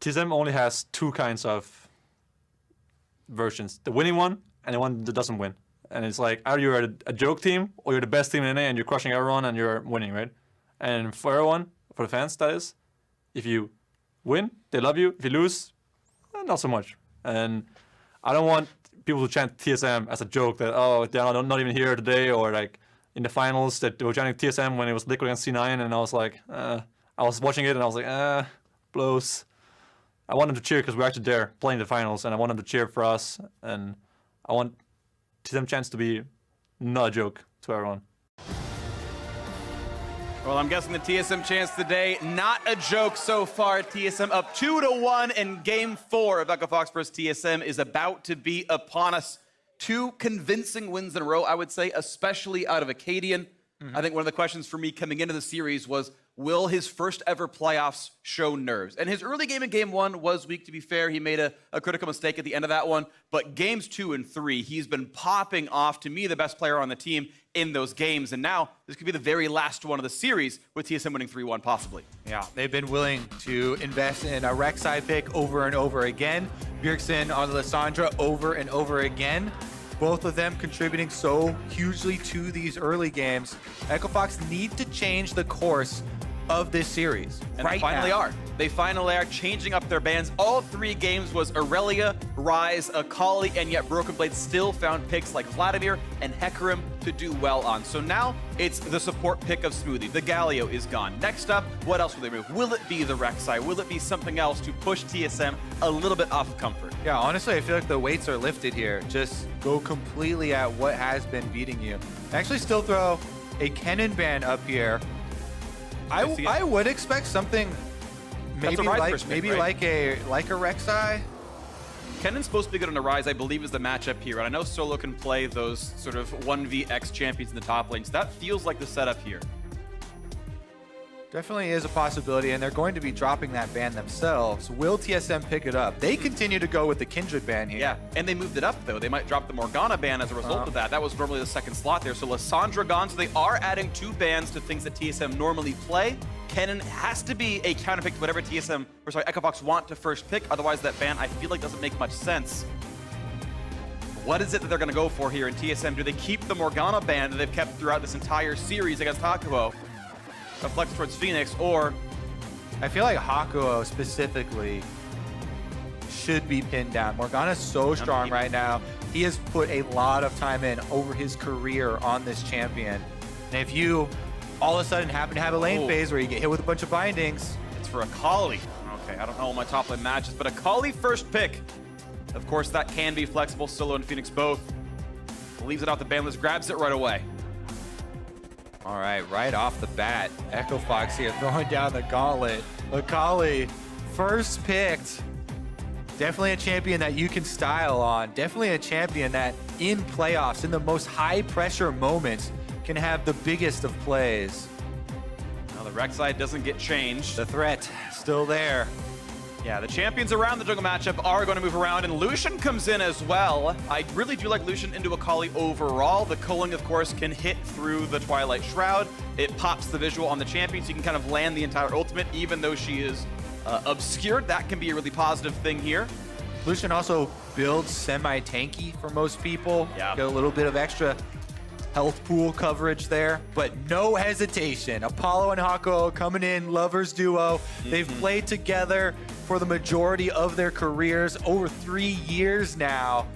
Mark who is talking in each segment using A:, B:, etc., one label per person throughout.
A: TSM only has two kinds of versions: the winning one and the one that doesn't win. And it's like either you're a joke team or you're the best team in NA and you're crushing everyone and you're winning, right? And for everyone, for the fans, that is, if you win, they love you. If you lose, not so much. And I don't want people to chant TSM as a joke that, oh, they're not even here today, or like in the finals that they were chanting TSM when it was Liquid against C9, and I was like, I was watching it and I was like, blows. I want them to cheer because we're actually there playing the finals, and I want them to cheer for us, and I want TSM chants to be not a joke to everyone.
B: Well, I'm guessing the TSM chance today, not a joke so far. TSM up 2-1, and Game 4 of Echo Fox vs. TSM is about to be upon us. 2 convincing wins in a row, I would say, especially out of Acadian. I think one of the questions for me coming into the series was, will his first ever playoffs show nerves? And his early game in Game 1 was weak, to be fair. He made a critical mistake at the end of that one. But Games 2 and 3, he's been popping off, to me, the best player on the team in those games. And now, this could be the very last one of the series, with TSM winning 3-1, possibly.
C: Yeah, they've been willing to invest in a Rek'Sai pick over and over again. Bjergsen on Lissandra over and over again. Both of them contributing so hugely to these early games. Echo Fox need to change the course of this series.
B: And they finally are. They finally are changing up their bans. All 3 games was Aurelia, Ryze, Akali, and yet Broken Blade still found picks like Vladimir and Hecarim to do well on. So now it's the support pick of Smoothie. The Galio is gone. Next up, what else will they move? Will it be the Rek'Sai? Will it be something else to push TSM a little bit off comfort?
C: Yeah, honestly, I feel like the weights are lifted here. Just go completely at what has been beating you. Actually still throw a Kennen ban up here. I would expect something maybe like a Rek'Sai.
B: Kennen's supposed to be good on the Ryze, I believe, is the matchup here. And I know Solo can play those sort of 1vx champions in the top lane, so that feels like the setup here.
C: Definitely is a possibility, and they're going to be dropping that ban themselves. Will TSM pick it up? They continue to go with the Kindred ban here.
B: Yeah, and they moved it up, though. They might drop the Morgana ban as a result of that. That was normally the second slot there. So Lissandra gone, so they are adding 2 bans to things that TSM normally play. Kennen has to be a counterpick to whatever TSM, or sorry, Echo Fox want to first pick. Otherwise, that ban, I feel like, doesn't make much sense. What is it that they're going to go for here in TSM? Do they keep the Morgana ban that they've kept throughout this entire series against Hakuho, a flex towards Phoenix, or
C: I feel like Hakuho specifically should be pinned down. Morgana's so strong right now. He has put a lot of time in over his career on this champion. And if you all of a sudden happen to have a lane phase where you get hit with a bunch of bindings,
B: it's for Akali. Okay, I don't know my top lane matches, but Akali first pick. Of course, that can be flexible. Solo and Phoenix both. Leaves it out the ban list, grabs it right away.
C: All right off the bat, Echo Fox here throwing down the gauntlet. Akali, first picked. Definitely a champion that you can style on. Definitely a champion that in playoffs, in the most high pressure moments, can have the biggest of plays.
B: Now the Rek'Sai doesn't get changed.
C: The threat still there.
B: Yeah, the champions around the jungle matchup are going to move around, and Lucian comes in as well. I really do like Lucian into Akali overall. The culling, of course, can hit through the Twilight Shroud. It pops the visual on the champion, so you can kind of land the entire ultimate, even though she is obscured. That can be a really positive thing here.
C: Lucian also builds semi-tanky for most people.
B: Yeah.
C: Get a little bit of extra health pool coverage there, but no hesitation. Apollo and Hakuho coming in, lovers duo. They've played together for the majority of their careers, over 3 years now.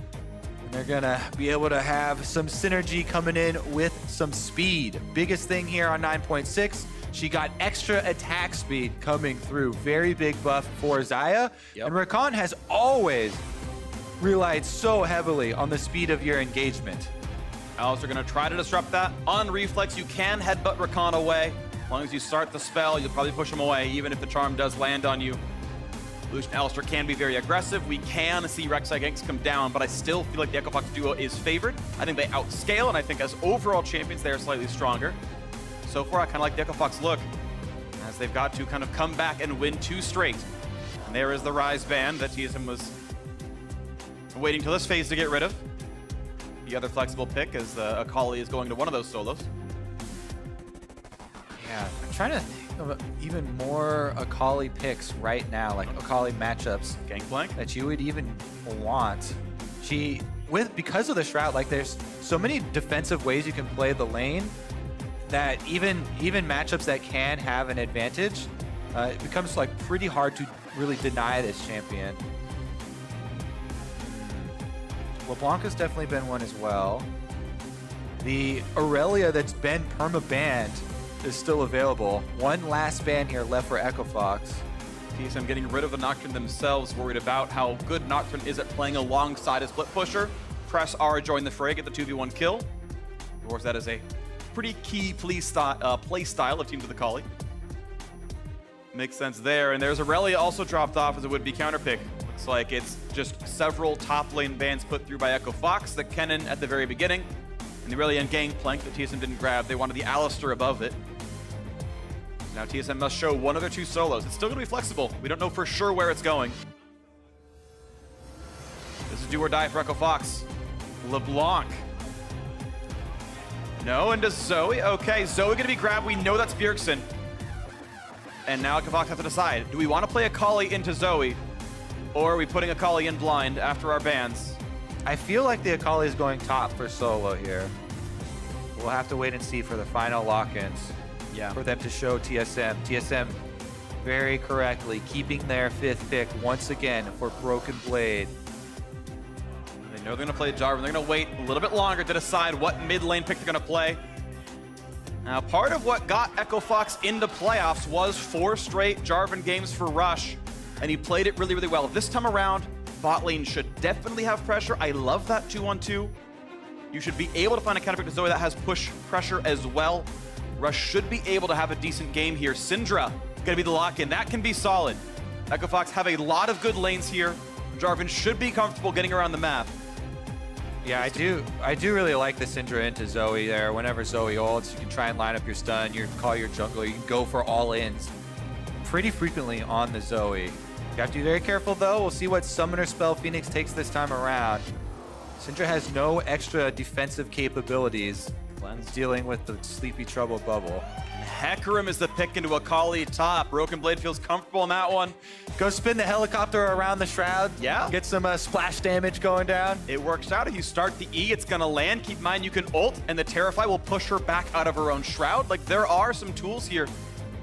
C: And they're gonna be able to have some synergy coming in with some speed. Biggest thing here on 9.6, she got extra attack speed coming through. Very big buff for Xayah. And Rakan has always relied so heavily on the speed of your engagement.
B: Alistar gonna try to disrupt that. On reflex, you can headbutt Rakan away. As long as you start the spell, you'll probably push him away, even if the charm does land on you. Lucian Alistar can be very aggressive. We can see Rek'Sai ganks come down, but I still feel like the Echo Fox duo is favored. I think they outscale, and I think as overall champions, they are slightly stronger. So far, I kind of like the Echo Fox look, as they've got to kind of come back and win 2 straight. And there is the Ryze ban that TSM was waiting till this phase to get rid of. The other flexible pick as Akali is going to one of those solos.
C: Yeah, I'm trying to think. of even more Akali picks right now, like Akali matchups
B: Gangplank.
C: that you would even want. Because of the Shroud, like there's so many defensive ways you can play the lane that even matchups that can have an advantage, it becomes like pretty hard to really deny this champion. LeBlanca's definitely been one as well. The Aurelia that's been perma-banned is still available. One last ban here left for Echo Fox.
B: TSM getting rid of the Nocturne themselves, worried about how good Nocturne is at playing alongside a split pusher. Press R, join the fray, get the 2v1 kill. Of course, that is a pretty key play style of Teams with Akali. Makes sense there. And there's Aurelia also dropped off as a would-be counterpick. Looks like it's just several top lane bans put through by Echo Fox, the Kennen at the very beginning, and the Aurelia and Gangplank that TSM didn't grab. They wanted the Alistar above it. Now TSM must show one of their two solos. It's still going to be flexible. We don't know for sure where it's going. This is do or die for Echo Fox. LeBlanc. No, into Zoe. Okay, Zoe going to be grabbed. We know that's Bjergsen. And now Echo Fox have to decide. Do we want to play Akali into Zoe? Or are we putting Akali in blind after our bans?
C: I feel like the Akali is going top for solo here. We'll have to wait and see for the final lock-ins.
B: Yeah.
C: For them to show TSM. TSM very correctly keeping their 5th pick once again for Broken Blade.
B: They know they're going to play Jarvan. They're going to wait a little bit longer to decide what mid lane pick they're going to play. Now, part of what got Echo Fox into playoffs was 4 straight Jarvan games for Rush, and he played it really, really well. This time around, bot lane should definitely have pressure. I love that 2-on-2. You should be able to find a counterpick to Zoe that has push pressure as well. Rush should be able to have a decent game here. Syndra gonna be the lock-in. That can be solid. Echo Fox have a lot of good lanes here. Jarvan should be comfortable getting around the map.
C: Yeah, I do really like the Syndra into Zoe there. Whenever Zoe ults, you can try and line up your stun, you can call your jungler, you can go for all-ins pretty frequently on the Zoe. You have to be very careful though. We'll see what Summoner spell Phoenix takes this time around. Syndra has no extra defensive capabilities. Glenn's dealing with the Sleepy Trouble bubble.
B: Hecarim is the pick into Akali top. Broken Blade feels comfortable in that one.
C: Go spin the helicopter around the Shroud.
B: Yeah.
C: Get some splash damage going down.
B: It works out. If you start the E, it's gonna land. Keep in mind you can ult, and the Terrify will push her back out of her own Shroud. Like, there are some tools here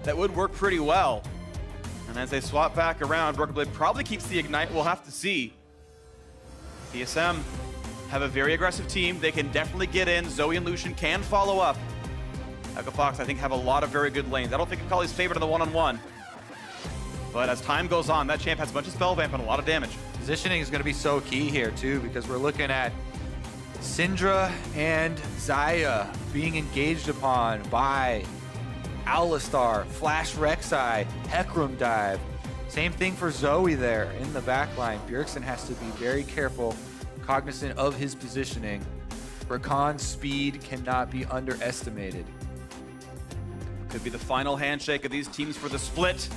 B: that would work pretty well. And as they swap back around, Broken Blade probably keeps the Ignite. We'll have to see. TSM have a very aggressive team. They can definitely get in. Zoe and Lucian can follow up. Echo Fox, I think, have a lot of very good lanes. I don't think Akali's favored in the one-on-one. But as time goes on, that champ has a bunch of spell vamp and a lot of damage.
C: Positioning is going to be so key here, too, because we're looking at Syndra and Xayah being engaged upon by Alistar, Flash Rek'Sai, Hecarim dive. Same thing for Zoe there in the backline. Bjergsen has to be very careful, cognizant of his positioning. Rakan's speed cannot be underestimated.
B: Could be the final handshake of these teams for the split.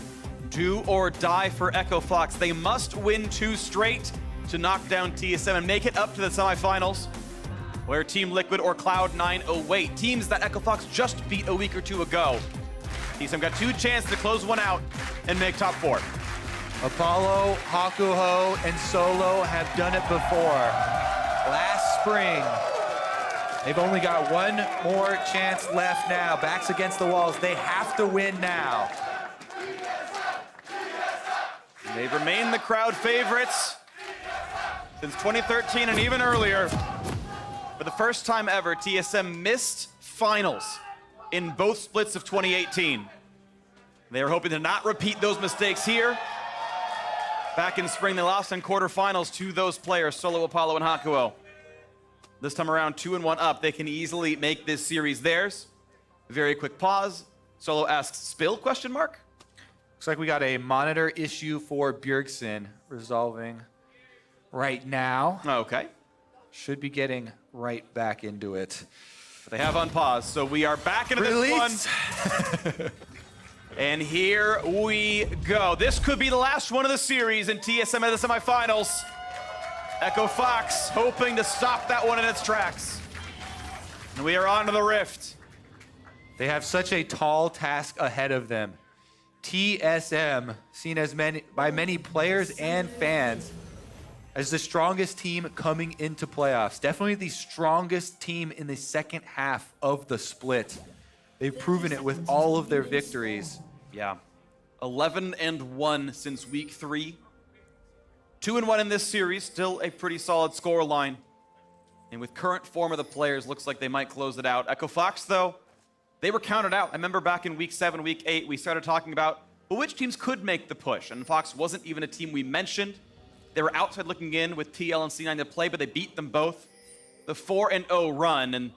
B: Do or die for Echo Fox. They must win 2 straight to knock down TSM and make it up to the semifinals, where Team Liquid or Cloud9 await. Teams that Echo Fox just beat a week or 2 ago. TSM got 2 chances to close one out and make top 4.
C: Apollo, Hakuho, and Solo have done it before. Last spring. They've only got one more chance left now. Backs against the walls. They have to win now.
B: They've remained the crowd favorites since 2013 and even earlier. For the first time ever, TSM missed finals in both splits of 2018. They were hoping to not repeat those mistakes here. Back in spring, they lost in quarterfinals to those players, Solo, Apollo, and Hakuo. This time around, 2-1 up. They can easily make this series theirs. Very quick pause. Solo asks, spill, question mark?
C: Looks like we got a monitor issue for Bjergsen resolving right now.
B: Okay.
C: Should be getting right back into it.
B: They have unpaused, so we are back into
C: Release.
B: this one. And here we go. This could be the last one of the series in TSM at the semifinals. Echo Fox hoping to stop that one in its tracks. And we are on to the Rift.
C: They have such a tall task ahead of them. TSM, seen as by many players and fans as the strongest team coming into playoffs. Definitely the strongest team in the second half of the split. They've proven it with all of their victories.
B: Yeah. 11-1 since week 3. 2-1 in this series, still a pretty solid score line. And with current form of the players, looks like they might close it out. Echo Fox, though, they were counted out. I remember back in week 7, week 8, we started talking about which teams could make the push. And Fox wasn't even a team we mentioned. They were outside looking in with TL and C9 to play, but they beat them both. The 4-0 run, and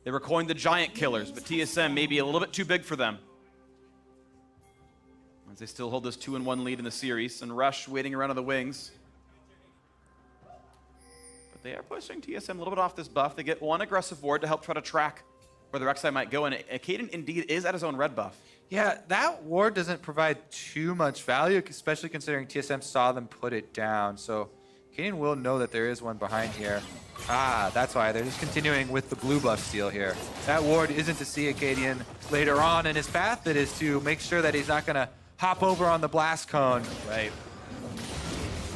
B: they were coined the Giant Killers, but TSM may be a little bit too big for them, as they still hold this 2-1 lead in the series, and Rush waiting around on the wings. But they are pushing TSM a little bit off this buff. They get one aggressive ward to help try to track where the Rek'Sai might go, and Kaden indeed is at his own red buff.
C: Yeah, that ward doesn't provide too much value, especially considering TSM saw them put it down. So Kaden will know that there is one behind here. Ah, that's why they're just continuing with the blue buff steal here. That ward isn't to see Acadian later on in his path. It is to make sure that he's not going to hop over on the blast cone.
B: Right.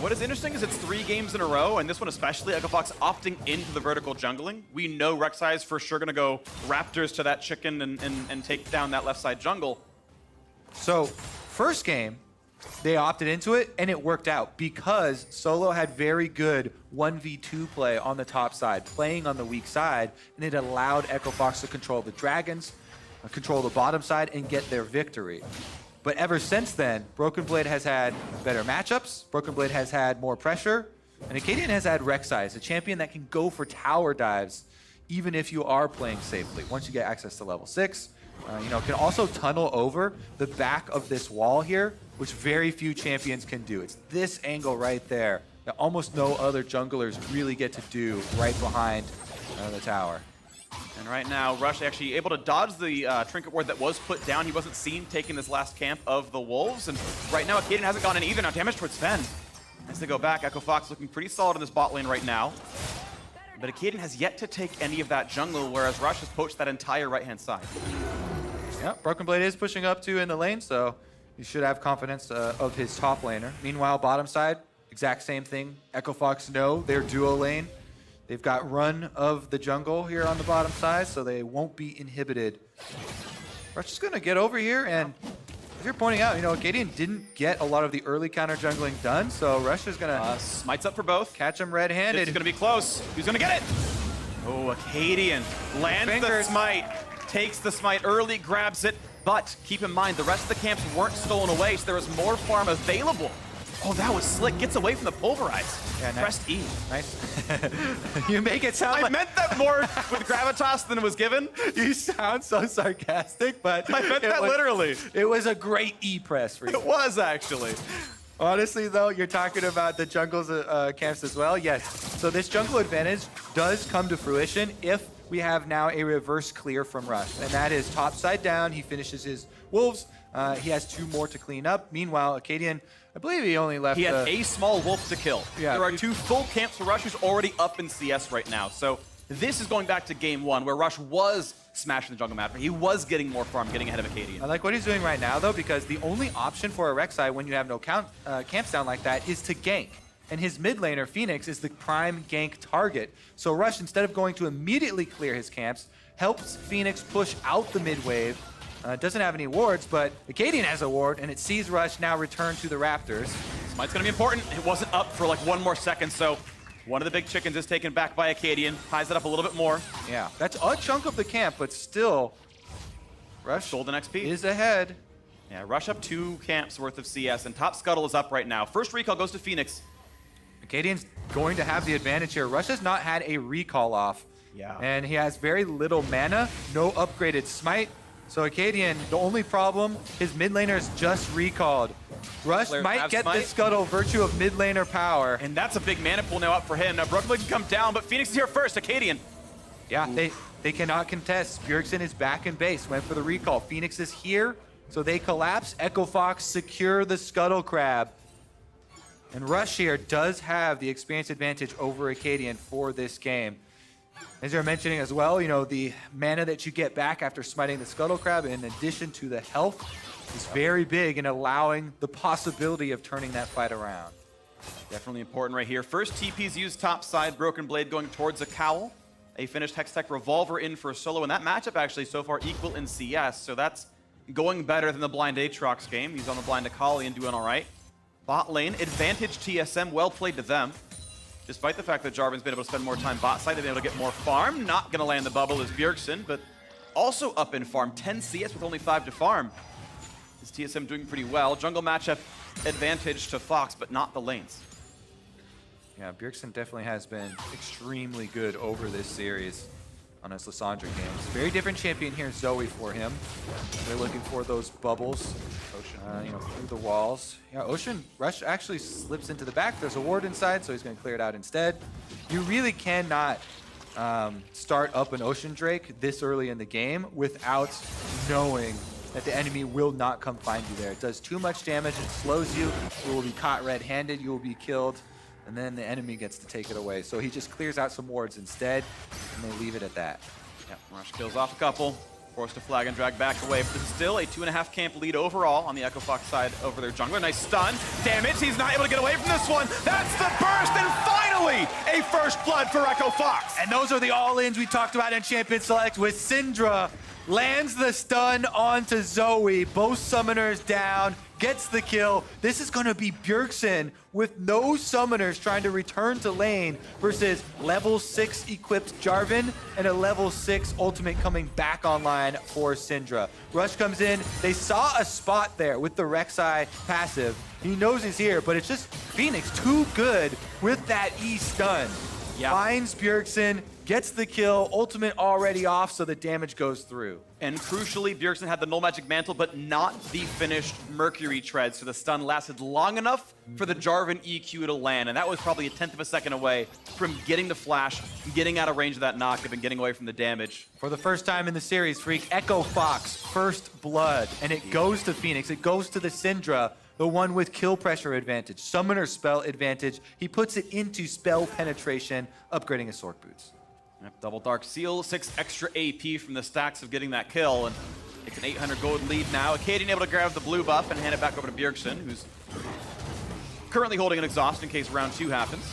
B: What is interesting is it's 3 games in a row, and this one especially, Echo Fox opting into the vertical jungling. We know Rek'Sai is for sure going to go Raptors to that chicken and take down that left side jungle.
C: So, first game, they opted into it, and it worked out because Solo had very good 1v2 play on the top side, playing on the weak side, and it allowed Echo Fox to control the dragons, control the bottom side, and get their victory. But ever since then, Broken Blade has had better matchups, Broken Blade has had more pressure, and Acadian has had Rek'Sai, a champion that can go for tower dives even if you are playing safely. Once you get access to level 6, can also tunnel over the back of this wall here, which very few champions can do. It's this angle right there that almost no other junglers really get to do right behind the tower.
B: And right now, Rush actually able to dodge the trinket ward that was put down. He wasn't seen taking this last camp of the Wolves. And right now, Acadian hasn't gone in either. Now damage towards Fen. As they go back, Echo Fox looking pretty solid in this bot lane right now. But Acadian has yet to take any of that jungle, whereas Rush has poached that entire right-hand side.
C: Yeah, Broken Blade is pushing up to in the lane, so you should have confidence of his top laner. Meanwhile, bottom side, exact same thing. Echo Fox know their duo lane. They've got run of the jungle here on the bottom side, so they won't be inhibited. Rush is going to get over here, and as you're pointing out, Acadian didn't get a lot of the early counter jungling done, so Rush is going to
B: smites up for both.
C: Catch him red-handed.
B: It's going to be close. Who's going to get it? Oh, Acadian lands the smite, takes the smite early, grabs it, but keep in mind, the rest of the camps weren't stolen away, so there was more farm available. Oh, that was slick. Gets away from the pulverize. Yeah, nice. Pressed E.
C: Nice. You make it sound
B: I meant that more with gravitas than it was given.
C: You sound so sarcastic, but
B: I meant that literally.
C: It was a great E press for you.
B: It was actually.
C: Honestly, though, you're talking about the jungles camps as well. Yes. So this jungle advantage does come to fruition if we have now a reverse clear from Rush, and that is top side down. He finishes his wolves. He has 2 more to clean up. Meanwhile, Acadian, I believe he only left.
B: He had a small wolf to kill.
C: Yeah,
B: there are 2 full camps for Rush, who's already up in CS right now. So this is going back to game 1, where Rush was smashing the jungle map. He was getting more farm, getting ahead of Acadian.
C: I like what he's doing right now, though, because the only option for a Rek'Sai when you have no camps down like that is to gank. And his mid laner, Phoenix, is the prime gank target. So Rush, instead of going to immediately clear his camps, helps Phoenix push out the mid wave. Doesn't have any wards, but Acadian has a ward, and it sees Rush now return to the Raptors.
B: Smite's gonna be important. It wasn't up for like 1 more second, so one of the big chickens is taken back by Acadian. Ties it up a little bit more.
C: Yeah, that's a chunk of the camp, but still, Rush
B: Golden XP
C: is ahead.
B: Yeah, Rush up 2 camps worth of CS, and top scuttle is up right now. First recall goes to Phoenix.
C: Acadian's going to have the advantage here. Rush has not had a recall off.
B: Yeah.
C: And he has very little mana, no upgraded smite. So Acadian, the only problem, his mid laner is just recalled. Rush might get the scuttle virtue of mid laner power.
B: And that's a big mana pool now up for him. Now Brooklyn can come down, but Phoenix is here first, Acadian.
C: Yeah, they cannot contest. Bjergsen is back in base, went for the recall. Phoenix is here, so they collapse. Echo Fox secure the scuttle crab. And Rush here does have the experience advantage over Acadian for this game. As you're mentioning as well, the mana that you get back after smiting the Scuttle Crab, in addition to the health is very big in allowing the possibility of turning that fight around.
B: Definitely important right here. First TP's used top side, Broken Blade going towards a Cowl. A finished Hextech Revolver in for a solo, and that matchup actually so far equal in CS, so that's going better than the blind Aatrox game. He's on the blind Akali and doing all right. Bot lane, advantage TSM, well played to them. Despite the fact that Jarvan's been able to spend more time bot side, they've been able to get more farm. Not gonna land the bubble is Bjergsen, but also up in farm. 10 CS with only 5 to farm. Is TSM doing pretty well. Jungle matchup advantage to Fox, but not the lanes.
C: Yeah, Bjergsen definitely has been extremely good over this series on his Lissandra games. Very different champion here, Zoe, for him. They're looking for those bubbles, through the walls. Yeah, Ocean Rush actually slips into the back. There's a ward inside, so he's going to clear it out instead. You really cannot start up an Ocean Drake this early in the game without knowing that the enemy will not come find you there. It does too much damage, it slows you, you will be caught red-handed, you will be killed, and then the enemy gets to take it away. So he just clears out some wards instead, and they leave it at that.
B: Yep, Rush kills off a couple, forced to flag and drag back away, but still a 2.5 camp lead overall on the Echo Fox side over their jungler. Nice stun, damage, he's not able to get away from this one. That's the burst, and finally a first blood for Echo Fox.
C: And those are the all-ins we talked about in Champion Select with Syndra. Lands the stun onto Zoe, both summoners down, gets the kill. This is going to be Bjergsen with no summoners trying to return to lane versus level 6 equipped Jarvan and a level 6 ultimate coming back online for Syndra. Rush comes in, they saw a spot there with the Rek'Sai passive. He knows he's here, but it's just Phoenix too good with that E stun.
B: Yeah.
C: Finds Bjergsen, gets the kill, ultimate already off, so the damage goes through.
B: And crucially, Bjergsen had the Null Magic Mantle, but not the finished Mercury Tread, so the stun lasted long enough for the Jarvan EQ to land, and that was probably a 1/10 of a second away from getting the flash, getting out of range of that knock-up, and getting away from the damage.
C: For the first time in the series, Freak, Echo Fox, first blood, and it goes to Phoenix, it goes to the Syndra, the one with kill pressure advantage, summoner spell advantage. He puts it into spell penetration, upgrading his Sork Boots.
B: Yep, double Dark Seal, 6 extra AP from the stacks of getting that kill, and it's an 800 gold lead now. Acadian able to grab the blue buff and hand it back over to Bjergsen, who's currently holding an exhaust in case round 2 happens.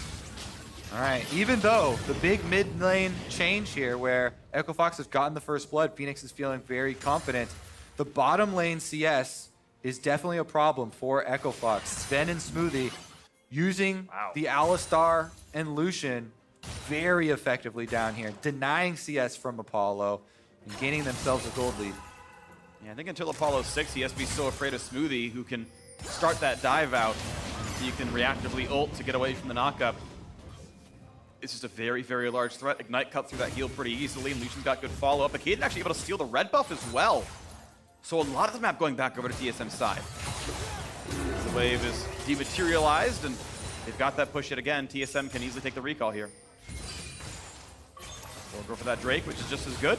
C: All right, even though the big mid lane change here where Echo Fox has gotten the first blood, Phoenix is feeling very confident. The bottom lane CS is definitely a problem for Echo Fox. Sven and Smoothie using the Alistar and Lucian very effectively down here, denying CS from Apollo and gaining themselves a gold lead.
B: Yeah, I think until Apollo 6, he has to be so afraid of Smoothie, who can start that dive out. You can reactively ult to get away from the knockup. It's just a very, very large threat. Ignite cut through that heal pretty easily, and Lucian's got good follow-up. Acadian actually able to steal the red buff as well. So a lot of the map going back over to TSM's side. The wave is dematerialized, and they've got that push yet again. TSM can easily take the recall here. We'll go for that Drake, which is just as good.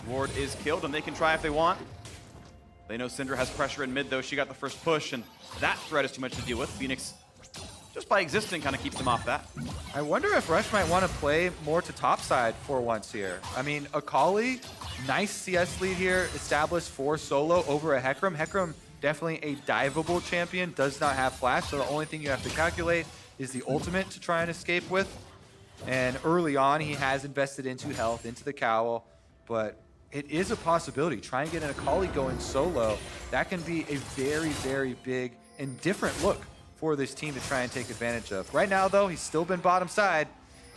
B: Ward is killed, and they can try if they want. They know Syndra has pressure in mid, though. She got the first push, and that threat is too much to deal with. Phoenix, just by existing, kind of keeps them off that.
C: I wonder if Rush might want to play more to top side for once here. I mean, Akali, nice CS lead here, established for solo over a Hecarim. Hecarim, definitely a diveable champion, does not have flash, so the only thing you have to calculate is the ultimate to try and escape with. And early on, he has invested into health, into the cowl, but it is a possibility. Try and get an Akali going solo. That can be a very, very big and different look for this team to try and take advantage of. Right now, though, he's still been bottom side,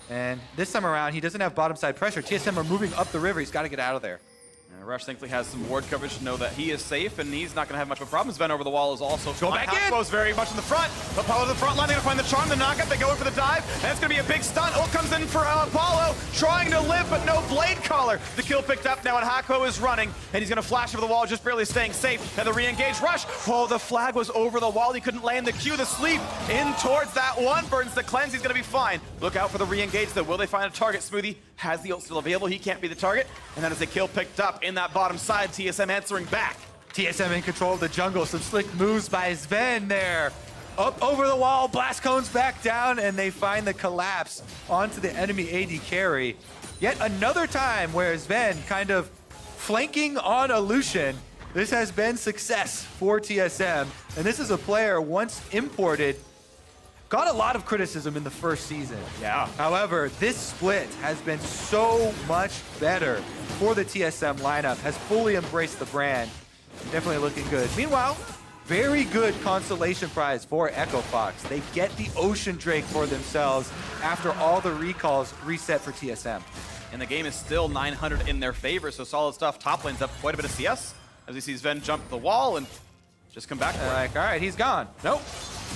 C: and this time around, he doesn't have bottom side pressure. TSM are moving up the river. He's got to get out of there.
B: Rush thankfully has some ward coverage to know that he is safe, and he's not going to have much of a problem. Sven over the wall is also
C: go back in.
B: Aqua's very much in the front. Apollo to the front line, they're going to find the charm, the knockup. They go in for the dive, and it's going to be a big stun. Ult comes in for Apollo, trying to live, but no blade collar. The kill picked up now, and Hako is running, and he's going to flash over the wall, just barely staying safe. And the re-engage Rush. Oh, the flag was over the wall. He couldn't land the Q. The sleep in towards that one. Burns the cleanse. He's going to be fine. Look out for the re-engage, though. Will they find a target? Smoothie has the ult still available. He can't be the target. And that is a kill picked up in that bottom side. TSM answering back.
C: TSM in control of the jungle. Some slick moves by Sven there. Up over the wall, blast cones back down, and they find the collapse onto the enemy AD carry. Yet another time where Sven kind of flanking on a Lucian This has been success for TSM, and this is a player once imported, got a lot of criticism in the first season.
B: Yeah.
C: However, this split has been so much better for the TSM lineup, has fully embraced the brand. Definitely looking good. Meanwhile, very good consolation prize for Echo Fox. They get the Ocean Drake for themselves after all the recalls reset for TSM.
B: And the game is still 900 in their favor, so solid stuff. Top lane's up quite a bit of CS as he sees Ven jump the wall and just come back for it.
C: Like, all right, he's gone. Nope.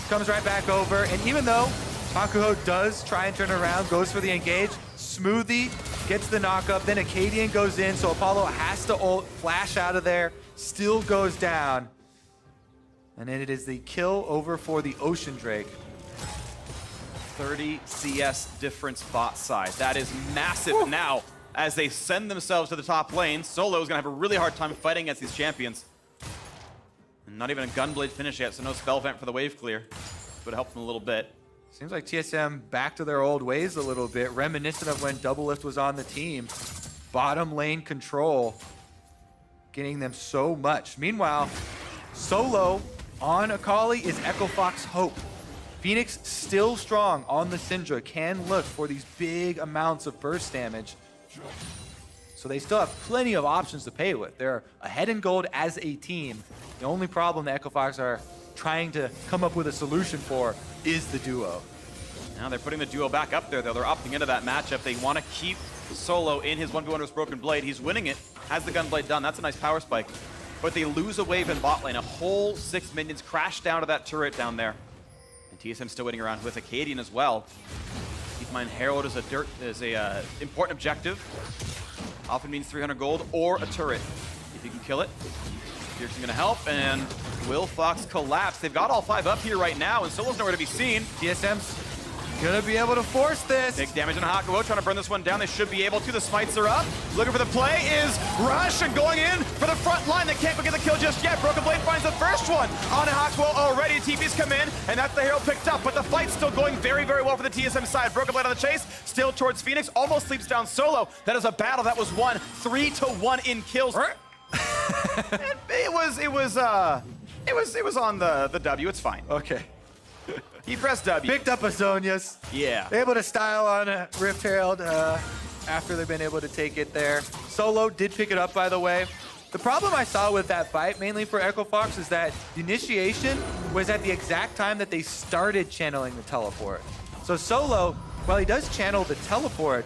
C: Comes right back over, and even though Hakuho does try and turn around, goes for the engage, Smoothie gets the knock-up, then Acadian goes in, so Apollo has to ult, flash out of there, still goes down. And then it is the kill over for the Ocean Drake.
B: 30 CS difference bot side. That is massive now as they send themselves to the top lane. Solo is going to have a really hard time fighting against these champions. And not even a Gunblade finish yet, so no spell vent for the wave clear. Would help them a little bit.
C: Seems like TSM back to their old ways a little bit, reminiscent of when Doublelift was on the team. Bottom lane control, getting them so much. Meanwhile, Solo on Akali is Echo Fox hope. Phoenix still strong on the Syndra, can look for these big amounts of burst damage. So they still have plenty of options to pay with. They're ahead in gold as a team. The only problem that Echo Fox are trying to come up with a solution for is the duo.
B: Now they're putting the duo back up there, though. They're opting into that matchup. They want to keep Solo in his 1v1 with Broken Blade. He's winning it. Has the Gunblade done. That's a nice power spike. But they lose a wave in bot lane. A whole 6 minions crash down to that turret down there. And TSM still waiting around with Acadian as well. Keep in mind, Herald is a important objective. Often means 300 gold or a turret. If you can kill it, Pearson gonna help, and will Fox collapse? They've got all 5 up here right now, and Solo's nowhere to be seen.
C: TSM's gonna be able to force this.
B: Takes damage on Hakuo, trying to burn this one down. They should be able to. The smites are up. Looking for the play is Rush, and going in for the front line. They can't go get the kill just yet. Broken Blade finds the first one on Hakuo already. TP's come in, and that's the Herald picked up, but the fight's still going very, very well for the TSM side. Broken Blade on the chase, still towards Phoenix, almost sleeps down Solo. That is a battle that was won 3-1 in kills. It was on the W. It's fine.
C: Okay.
B: He pressed W.
C: Picked up a Zonia's.
B: Yeah.
C: Able to style on a Rift Herald after they've been able to take it there. Solo did pick it up, by the way. The problem I saw with that fight, mainly for Echo Fox, is that the initiation was at the exact time that they started channeling the teleport. So Solo, while he does channel the teleport,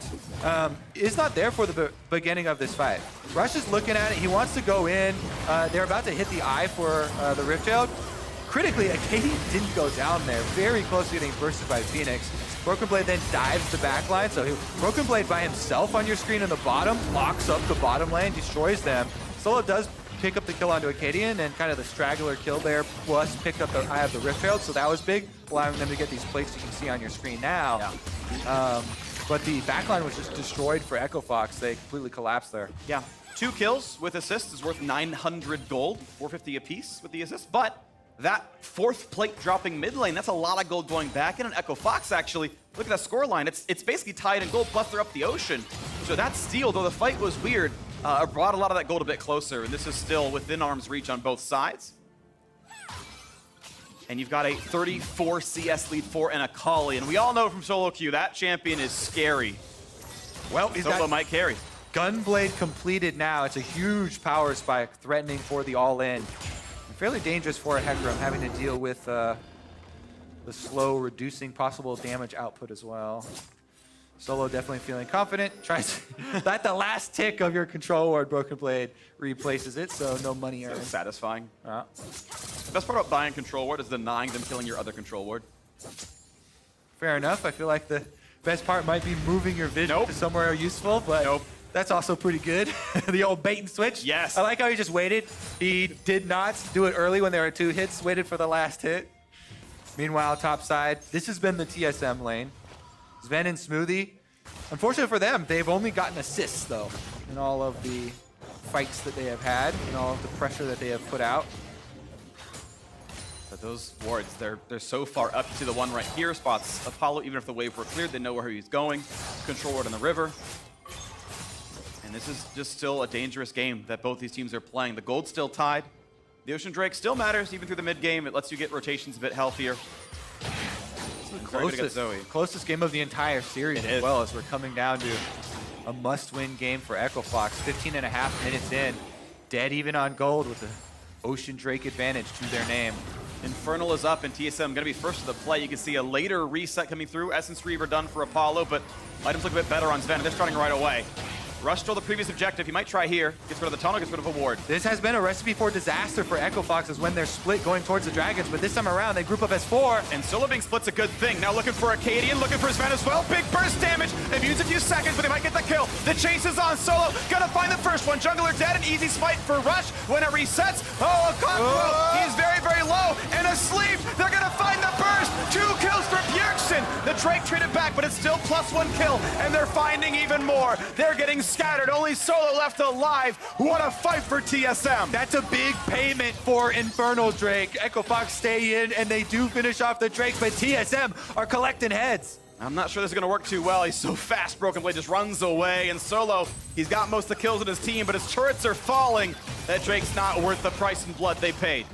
C: is not there for the beginning of this fight. Rush is looking at it. He wants to go in. They're about to hit the eye for the Rift Herald. Critically, Acadian didn't go down there. Very close to getting bursted by Phoenix. Broken Blade then dives the backline. So Broken Blade by himself on your screen in the bottom, locks up the bottom lane, destroys them. Solo does pick up the kill onto Acadian and kind of the straggler kill there, plus picked up the Eye of the Rift Herald, so that was big, allowing them to get these plates you can see on your screen now. Yeah. But the backline was just destroyed for Echo Fox. They completely collapsed there.
B: Yeah. 2 kills with assists is worth 900 gold, 450 apiece with the assists, but that 4th plate dropping mid lane, that's a lot of gold going back in. And Echo Fox, actually, look at that score line. It's basically tied in gold, plus they're up the ocean. So that steal, though the fight was weird, brought a lot of that gold a bit closer, and this is still within arm's reach on both sides. And you've got a 34 CS lead for an Akali, and we all know from solo queue that champion is scary.
C: Well,
B: Solo might carry.
C: Gunblade completed now. It's a huge power spike, threatening for the all-in. Fairly dangerous for Hecarim, having to deal with the slow, reducing possible damage output as well. Solo definitely feeling confident. Tries at the last tick of your control ward, Broken Blade replaces it, so no money earned.
B: So satisfying. The best part about buying control ward is denying them killing your other control ward.
C: Fair enough. I feel like the best part might be moving your vision to somewhere useful, but that's also pretty good. The old bait and switch.
B: Yes.
C: I like how he just waited. He did not do it early when there were 2 hits, waited for the last hit. Meanwhile, top side, this has been the TSM lane. Sven and Smoothie. Unfortunately for them, they've only gotten assists, though, in all of the fights that they have had, and all of the pressure that they have put out.
B: But those wards, they're so far up to the one right here spots. Apollo, even if the wave were cleared, they know where he's going. Control ward on the river. And this is just still a dangerous game that both these teams are playing. The gold's still tied. The Ocean Drake still matters even through the mid game. It lets you get rotations a bit healthier.
C: Closest game of the entire series as well, as we're coming down to a must-win game for Echo Fox. 15.5 minutes in, dead even on gold with the Ocean Drake advantage to their name.
B: Infernal is up and TSM going to be first to the play. You can see a later reset coming through. Essence Reaver done for Apollo, but items look a bit better on Sven. They're starting right away. Rush stole the previous objective. He might try here. Gets rid of the tunnel, gets rid of a ward.
C: This has been a recipe for disaster for Echo Fox, is when they're split going towards the Dragons, but this time around they group up as 4.
B: And Solo being split's a good thing. Now looking for Acadian, looking for Sven as well. Big burst damage. They've used a few seconds, but they might get the kill. The chase is on. Solo gonna find the first one. Jungler dead. An easy smite for Rush when it resets. Oh, a Conqueror. He's very, very low and asleep. They're gonna find the burst. 2 kills for Bjergsen. The Drake traded back, but it's still +1 kill, and they're finding even more. They're getting scattered. Only Solo left alive. What a fight for TSM.
C: That's a big payment for Infernal Drake. Echo Fox stay in, and they do finish off the Drakes, but TSM are collecting heads.
B: I'm not sure this is going to work too well. He's so fast. Broken Blade just runs away. And Solo, he's got most of the kills in his team, but his turrets are falling. That Drake's not worth the price in blood they paid.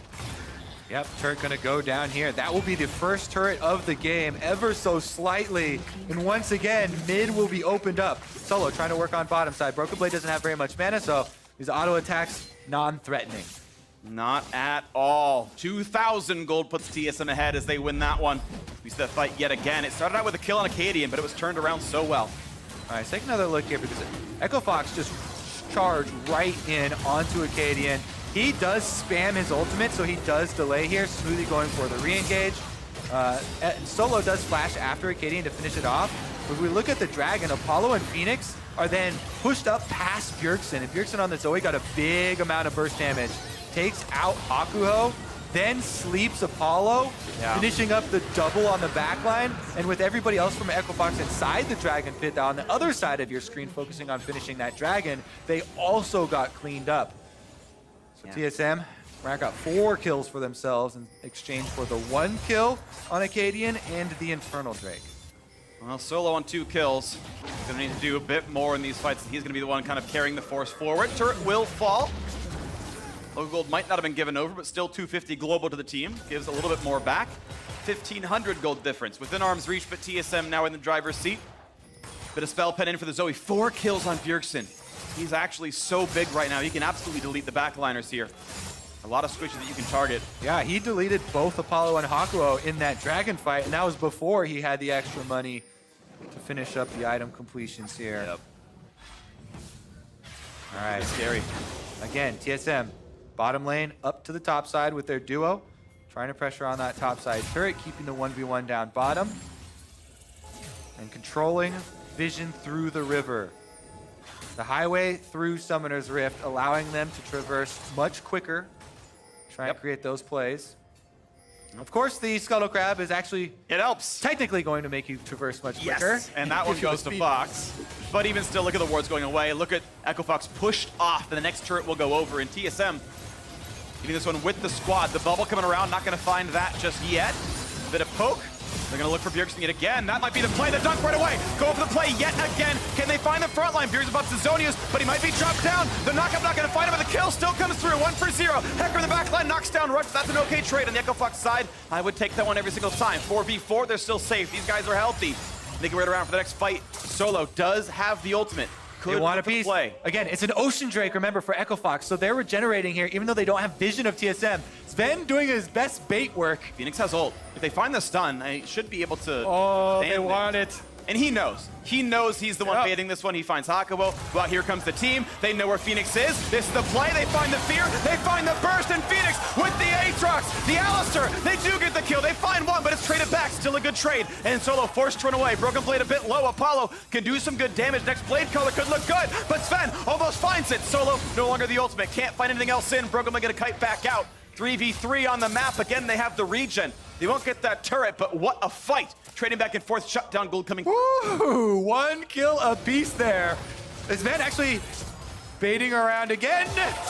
C: Yep, turret gonna go down here. That will be the first turret of the game, ever so slightly. And once again, mid will be opened up. Solo trying to work on bottom side. Broken Blade doesn't have very much mana, so these auto attacks, non-threatening.
B: Not at all. 2,000 gold puts TSM ahead as they win that one. We see that fight yet again. It started out with a kill on Acadian, but it was turned around so well.
C: All right, let's take another look here, because Echo Fox just charged right in onto Acadian. He does spam his ultimate, so he does delay here, smoothly going for the re-engage. Solo does flash after Acadian to finish it off. But if we look at the Dragon, Apollo and Phoenix are then pushed up past Bjergsen, and Bjergsen on the Zoe got a big amount of burst damage. Takes out Hakuho, then sleeps Apollo, finishing up the double on the backline. And with everybody else from Echo Fox inside the Dragon pit on the other side of your screen focusing on finishing that Dragon, they also got cleaned up. TSM got 4 kills for themselves in exchange for the 1 kill on Acadian and the Infernal Drake.
B: Well, Solo on 2 kills. He's going to need to do a bit more in these fights. He's going to be the one kind of carrying the force forward. Turret will fall. Low gold might not have been given over, but still 250 global to the team. Gives a little bit more back. 1,500 gold difference. Within arm's reach, but TSM now in the driver's seat. Bit of spell pen in for the Zoe. 4 kills on Bjergsen. He's actually so big right now. He can absolutely delete the backliners here. A lot of squishes that you can target.
C: Yeah, he deleted both Apollo and Hakuo in that Dragon fight, and that was before he had the extra money to finish up the item completions here.
B: Yep.
C: All right.
B: Scary.
C: Again, TSM, bottom lane up to the top side with their duo, trying to pressure on that top side turret, keeping the 1v1 down bottom, and controlling vision through the river. The highway through Summoner's Rift, allowing them to traverse much quicker, try and create those plays. Of course, the Scuttle Crab is actually
B: It helps.
C: technically going to make you traverse much quicker.
B: Yes, and that one goes to Fox. But even still, look at the wards going away. Look at Echo Fox pushed off, and the next turret will go over. And TSM getting this one with the squad. The bubble coming around, not going to find that just yet. Bit of poke. They're going to look for Bjergsen yet again. That might be the play. The dunk right away. Go for the play yet again. Can they find the front line? Bjergsen buffs to Zonius, but he might be dropped down. The knockup not going to find him, but the kill still comes through. 1 for 0. Hecker in the back line knocks down Rush. That's an okay trade on the Echo Fox side. I would take that one every single time. 4v4, they're still safe. These guys are healthy. They can wait around for the next fight. Solo does have the ultimate.
C: They want a piece. Again, it's an Ocean Drake, remember, for Echo Fox, so they're regenerating here, even though they don't have vision of TSM. Sven doing his best bait work.
B: Phoenix has ult. If they find the stun, they should be able to.
C: Oh, they want it.
B: And he knows. He knows he's the one baiting this one. He finds Hakuo. Well, here comes the team. They know where Phoenix is. This is the play. They find the fear. They find the burst. And Phoenix with the Aatrox. The Alistair. They do get the kill. They find one, but it's traded back. Still a good trade. And Solo forced to run away. Broken Blade a bit low. Apollo can do some good damage. Next blade color could look good. But Sven almost finds it. Solo no longer the ultimate. Can't find anything else in. Broken Blade gonna kite back out. 3v3 on the map. Again, they have the regen. They won't get that turret, but what a fight. Trading back and forth, shutdown gold coming.
C: Woo! 1 kill apiece there. Sven actually baiting around again.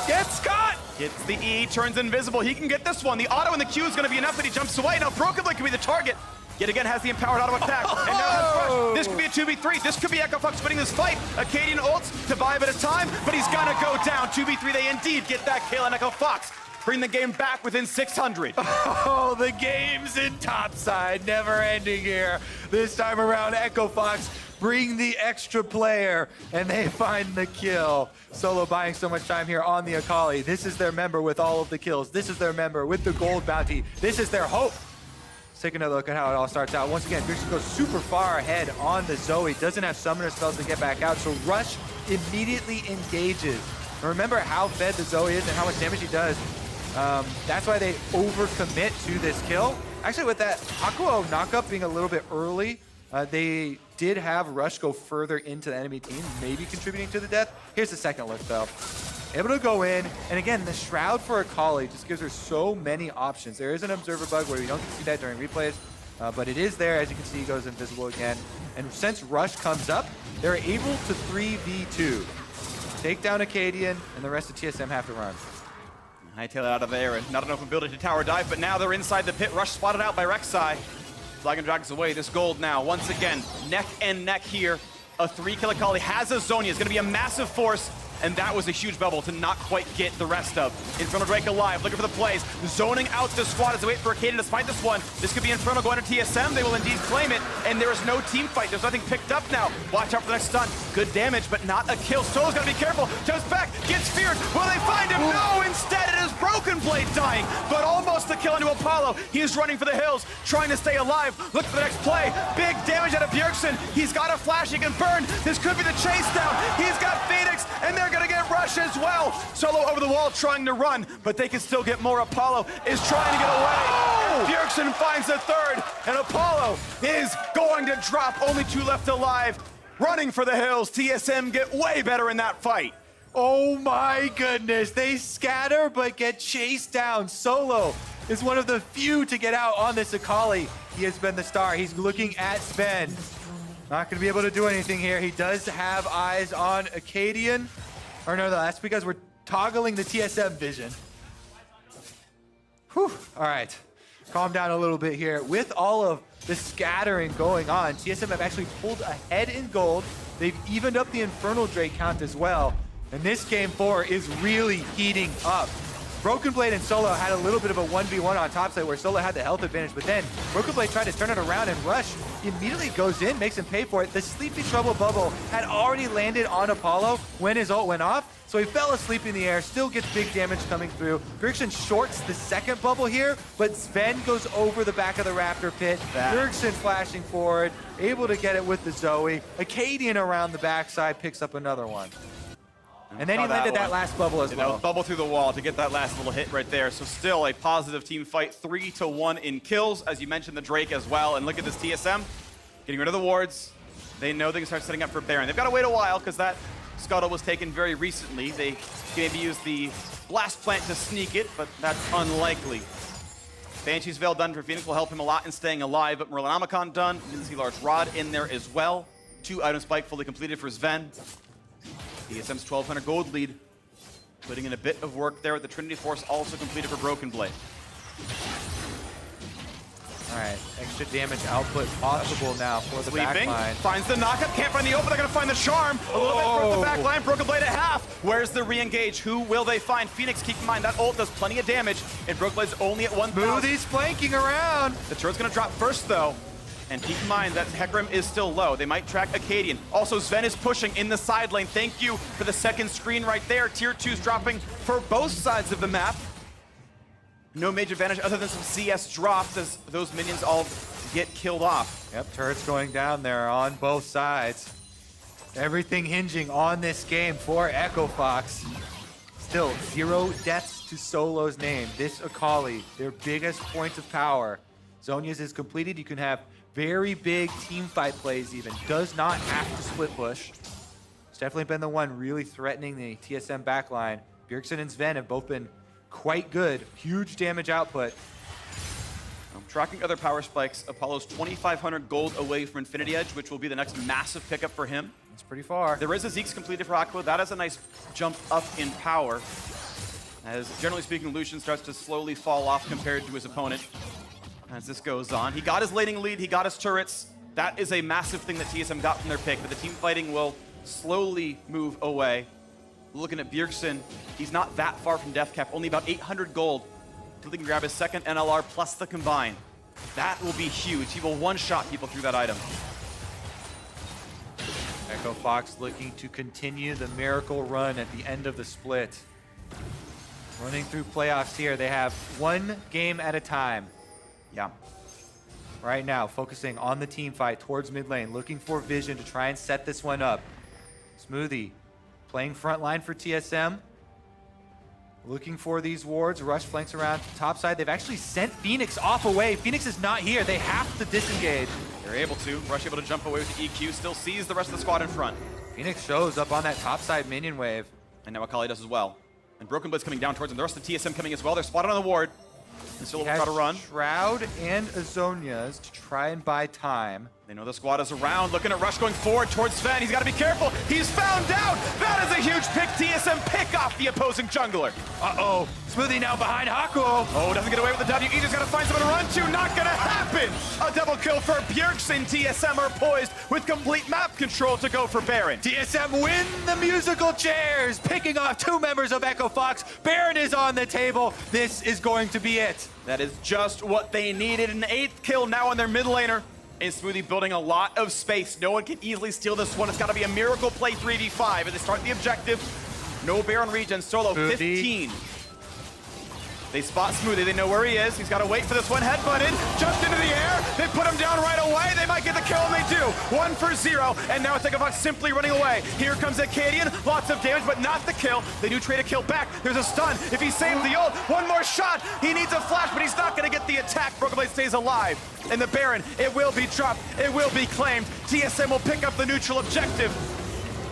C: Gets caught.
B: Gets the E, turns invisible. He can get this one. The auto in the Q is going to be enough that he jumps away. Now Broken Blade can be the target. Yet again has the empowered auto attack. And now has Rush. This could be a 2v3. This could be Echo Fox winning this fight. Acadian ults to 5 at a time, but he's gonna go down. 2v3, they indeed get that kill, and Echo Fox bring the game back within 600.
C: Oh, the game's in topside, never ending here. This time around, Echo Fox bring the extra player, and they find the kill. Solo buying so much time here on the Akali. This is their member with all of the kills. This is their member with the gold bounty. This is their hope. Let's take another look at how it all starts out. Once again, Vixen goes super far ahead on the Zoe. Doesn't have summoner spells to get back out, so Rush immediately engages. And remember how fed the Zoe is and how much damage he does. That's why they overcommit to this kill. Actually, with that Hakuo knockup being a little bit early, they did have Rush go further into the enemy team, maybe contributing to the death. Here's the second look, though. Able to go in, and again, the Shroud for Akali just gives her so many options. There is an Observer bug where you don't see that during replays, but it is there. As you can see, he goes invisible again. And since Rush comes up, they're able to 3v2. Take down Acadian, and the rest of TSM have to run.
B: Hightail it out of there, and not enough ability to tower dive, but now they're inside the pit. Rush spotted out by Rek'Sai. Flag and drags away this gold now. Once again, neck and neck here. A 3-kill Akali has a Zhonya. It's going to be a massive force, and that was a huge bubble to not quite get the rest of. Inferno Drake alive, looking for the plays. Zoning out the squad as they wait for Acadian to spite this one. This could be Inferno going to TSM. They will indeed claim it, and there is no team fight. There's nothing picked up now. Watch out for the next stun. Good damage, but not a kill. Solo's got to be careful. Jumps back, gets feared. Will they find him? No, instead it is Broken Blade dying, but almost the kill into Apollo. He is running for the hills, trying to stay alive. Look for the next play. Big damage out of Bjergsen. He's got a flash, he can burn. This could be the chase down. He's got Phoenix, and they're gonna get Rush as well. Solo over the wall trying to run, but they can still get more. Apollo is trying to get away. Bjergsen finds the third, and Apollo is going to drop. Only 2 left alive. Running for the hills. TSM get way better in that fight.
C: Oh my goodness, they scatter but get chased down. Solo is one of the few to get out on this Akali. He has been the star. He's looking at Sven. Not going to be able to do anything here. He does have eyes on Acadian. Or no, that's because we're toggling the TSM vision. Whew. All right, calm down a little bit here. With all of the scattering going on, TSM have actually pulled ahead in gold. They've evened up the Infernal Drake count as well. And this game 4 is really heating up. Broken Blade and Solo had a little bit of a 1v1 on topside where Solo had the health advantage, but then Broken Blade tried to turn it around, and Rush immediately goes in, makes him pay for it. The Sleepy Trouble bubble had already landed on Apollo when his ult went off, so he fell asleep in the air, still gets big damage coming through. Bjergsen shorts the second bubble here, but Sven goes over the back of the Raptor pit. Bjergsen flashing forward, able to get it with the Zoe. Acadian around the backside picks up another one. And then he landed that last bubble as well.
B: Bubble through the wall to get that last little hit right there. So still a positive team fight, 3-1 in kills. As you mentioned, the Drake as well. And look at this TSM getting rid of the wards. They know they can start setting up for Baron. They've got to wait a while because that scuttle was taken very recently. They can maybe use the blast plant to sneak it, but that's unlikely. Banshee's Veil done for Phoenix will help him a lot in staying alive, but Merlinomicon done. Didn't see Large Rod in there as well. 2 item spike fully completed for Sven. TSM's 1,200 gold lead, putting in a bit of work there with the Trinity Force also completed for Broken Blade.
C: All right, extra damage output possible now for the backline.
B: Finds the knockup, can't find the open, they're gonna find the charm. A little bit for the backline, Broken Blade at half. Where's the re-engage? Who will they find? Phoenix, keep in mind, that ult does plenty of damage, and Broken Blade's only at 1,000.
C: Smoothie's flanking around.
B: The turret's gonna drop first though. And keep in mind that Hecarim is still low. They might track Acadian. Also, Sven is pushing in the side lane. Thank you for the second screen right there. Tier 2's dropping for both sides of the map. No major advantage other than some CS drops as those minions all get killed off.
C: Yep, turrets going down there on both sides. Everything hinging on this game for Echo Fox. Still, 0 deaths to Solo's name. This Akali, their biggest point of power. Zhonya's is completed. You can have very big team fight plays even. Does not have to split push. It's definitely been the one really threatening the TSM backline. Bjergsen and Sven have both been quite good. Huge damage output.
B: Tracking other power spikes, Apollo's 2,500 gold away from Infinity Edge, which will be the next massive pickup for him.
C: It's pretty far.
B: There is a Zeke's completed for Aqua. That is a nice jump up in power. As generally speaking, Lucian starts to slowly fall off compared to his opponent. as this goes on. He got his laning lead, he got his turrets. That is a massive thing that TSM got from their pick, but the team fighting will slowly move away. Looking at Bjergsen, he's not that far from death cap, only about 800 gold until he can grab his second NLR plus the combine. That will be huge. He will one-shot people through that item.
C: Echo Fox looking to continue the miracle run at the end of the split. Running through playoffs here, they have one game at a time.
B: Yeah.
C: Right now, focusing on the team fight towards mid lane, looking for vision to try and set this one up. Smoothie playing front line for TSM. Looking for these wards, rush flanks around top side. They've actually sent Phoenix off away. Phoenix is not here. They have to disengage.
B: They're able to. Rush able to jump away with the EQ, still sees the rest of the squad in front.
C: Phoenix shows up on that top side minion wave.
B: And now Akali does as well. And Broken Blade's coming down towards him. The rest of the TSM coming as well. They're spotted on the ward. And still try to run.
C: Shroud and Azonias to try and buy time.
B: They know the squad is around, looking at Rush going forward towards Sven. He's got to be careful. He's found out. That is a huge pick. TSM pick off the opposing jungler.
C: Uh-oh. Smoothie now behind Hakuo.
B: Oh, doesn't get away with the W. He just got to find someone to run to. Not going to happen. A double kill for Bjergsen. TSM are poised with complete map control to go for Baron.
C: TSM win the musical chairs, picking off two members of Echo Fox. Baron is on the table. This is going to be it.
B: That is just what they needed. An 8th kill now on their mid laner. And Smoothie building a lot of space. No one can easily steal this one. It's got to be a miracle play 3v5 as they start the objective. No Baron regen, solo
C: Smoothie.
B: 15. They spot Smoothie, they know where he is. He's got to wait for this one, headbutted, jumped into the air. They put him down right away. They might get the kill, and they do. 1 for 0, and now it's Echo Fox simply running away. Here comes Acadian, lots of damage, but not the kill. They do trade a kill back. There's a stun. If he saves the ult, one more shot. He needs a flash, but he's not going to get the attack. Broken Blade stays alive. And the Baron, it will be dropped. It will be claimed. TSM will pick up the neutral objective.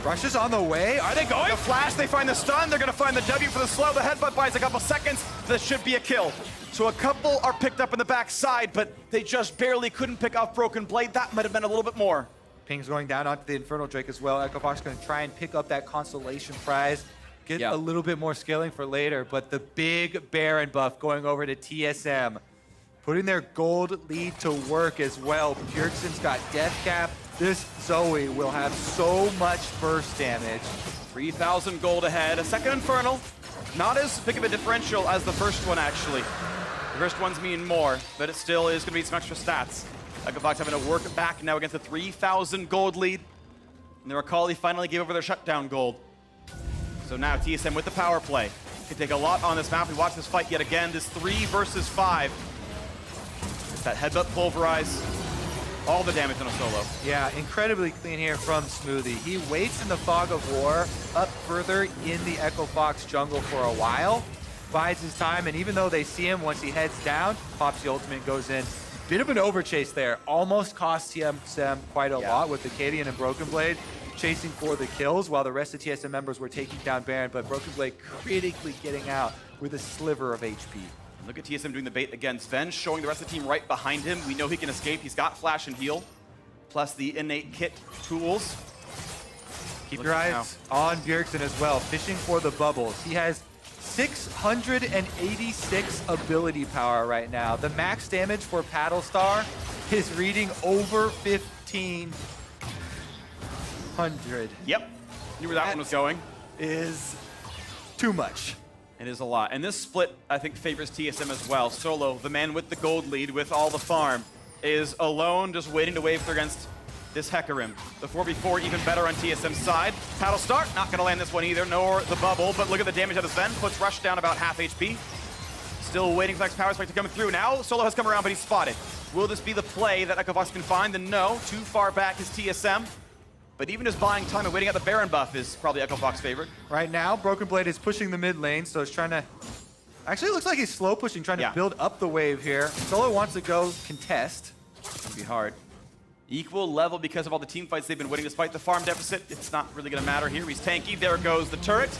C: Rush is on the way. Are they going?
B: The flash, they find the stun. They're going to find the W for the slow. The headbutt buys a couple seconds. This should be a kill. So a couple are picked up in the backside, but they just barely couldn't pick off Broken Blade. That might have been a little bit more.
C: Ping's going down onto the Infernal Drake as well. Echo Fox going to try and pick up that consolation prize. Get a little bit more scaling for later, but the big Baron buff going over to TSM. Putting their gold lead to work as well. Bjergsen's got death cap. This Zoe will have so much burst damage.
B: 3,000 gold ahead. A second Infernal. Not as big of a differential as the first one, actually. The first ones mean more, but it still is going to be some extra stats. Echo Fox having to work back now against a 3,000 gold lead. And the Akali finally gave over their shutdown gold. So now TSM with the power play. Can take a lot on this map. We watch this fight yet again. This 3 versus 5. It's that headbutt pulverize. All the damage on a solo.
C: Yeah, incredibly clean here from Smoothie. He waits in the fog of war up further in the Echo Fox jungle for a while, bides his time, and even though they see him once he heads down, pops the ultimate, goes in. Bit of an overchase there. Almost cost TSM quite a lot with Acadian and Broken Blade chasing for the kills while the rest of TSM members were taking down Baron, but Broken Blade critically getting out with a sliver of HP.
B: Look at TSM doing the bait again. Sven showing the rest of the team right behind him. We know he can escape. He's got flash and heal, plus the innate kit tools.
C: Keep your eyes on Bjergsen as well, fishing for the bubbles. He has 686 ability power right now. The max damage for Paddlestar is reading over 1,500.
B: Yep, knew where that one was going.
C: Is too much.
B: It is a lot. And this split, I think, favors TSM as well. Solo, the man with the gold lead, with all the farm, is alone, just waiting to wave through against this Hecarim. The 4v4 even better on TSM's side. Paddlestar, not going to land this one either, nor the bubble, but look at the damage out of Sven. Puts Rush down about half HP. Still waiting for next power spike to come through. Now, Solo has come around, but he's spotted. Will this be the play that Echo Fox can find? Then no, too far back is TSM. But even just buying time and waiting out the Baron buff is probably Echo Fox favorite.
C: Right now, Broken Blade is pushing the mid lane, so he's trying to... Actually, it looks like he's slow pushing, trying to build up the wave here. Solo wants to go contest.
B: It's gonna be hard. Equal level because of all the team fights they've been winning despite the farm deficit. It's not really gonna matter here. He's tanky. There goes the turret.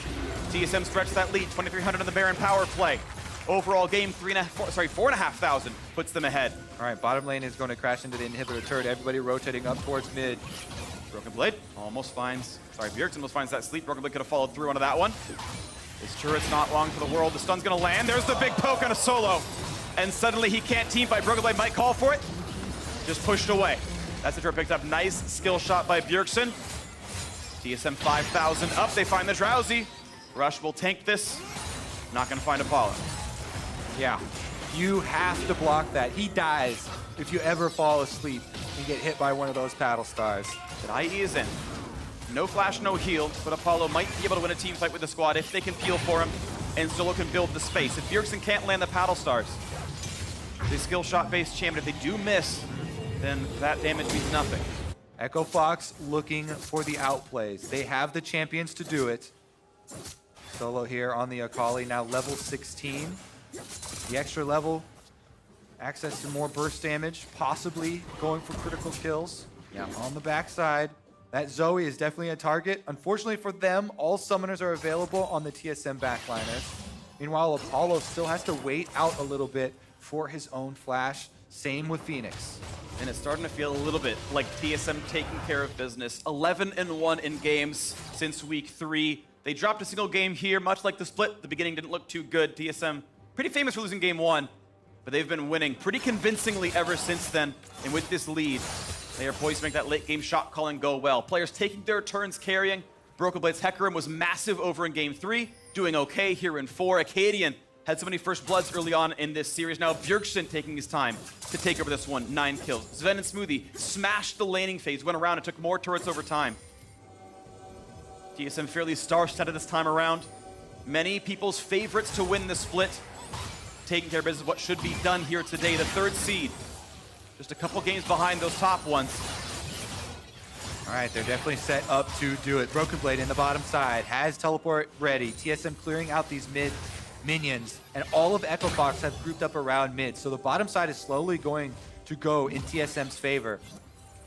B: TSM stretched that lead. 2,300 on the Baron power play. Overall game, 4,500 puts them ahead.
C: All right, bottom lane is going to crash into the inhibitor turret. Everybody rotating up towards mid.
B: Broken Blade almost finds, Bjergsen almost finds that sleep. Broken Blade could have followed through onto that one. His turret's not long for the world. The stun's gonna land. There's the big poke on a Solo. and suddenly he can't team fight. Broken Blade might call for it. Just pushed away. That's the turret picked up. Nice skill shot by Bjergsen. TSM 5,000 up. They find the Drowsy. Rush will tank this. Not going to find Apollo.
C: Yeah, you have to block that. He dies if you ever fall asleep and get hit by one of those paddle stars.
B: But IE is in. No flash, no heal, but Apollo might be able to win a team fight with the squad if they can peel for him, and Solo can build the space. If Bjergsen can't land the paddle stars, the skill shot-based champion, if they do miss, then that damage means nothing.
C: Echo Fox looking for the outplays. They have the champions to do it. Solo here on the Akali, now level 16. The extra level, access to more burst damage, possibly going for critical kills. Yeah, on the backside. That Zoe is definitely a target. Unfortunately for them, all summoners are available on the TSM backliners. Meanwhile, Apollo still has to wait out a little bit for his own flash. Same with Phoenix.
B: And it's starting to feel a little bit like TSM taking care of business. 11-1 in games since week 3. They dropped a single game here, much like the split. The beginning didn't look too good. TSM, pretty famous for losing game 1, but they've been winning pretty convincingly ever since then. And with this lead, they are poised to make that late game shot calling go well. Players taking their turns carrying. Broken Blade's Hecarim was massive over in game 3, doing okay here in 4. Acadian had so many first bloods early on in this series. Now Bjergsen taking his time to take over this one, 9 kills. Sven and Smoothie smashed the laning phase, went around and took more turrets over time. TSM fairly star-studded this time around. Many people's favorites to win the split. Taking care of business, what should be done here today. The 3rd seed, just a couple games behind those top ones.
C: All right, they're definitely set up to do it. Broken Blade in the bottom side has teleport ready. TSM clearing out these mid minions, and all of Echo Fox have grouped up around mid. So the bottom side is slowly going to go in TSM's favor.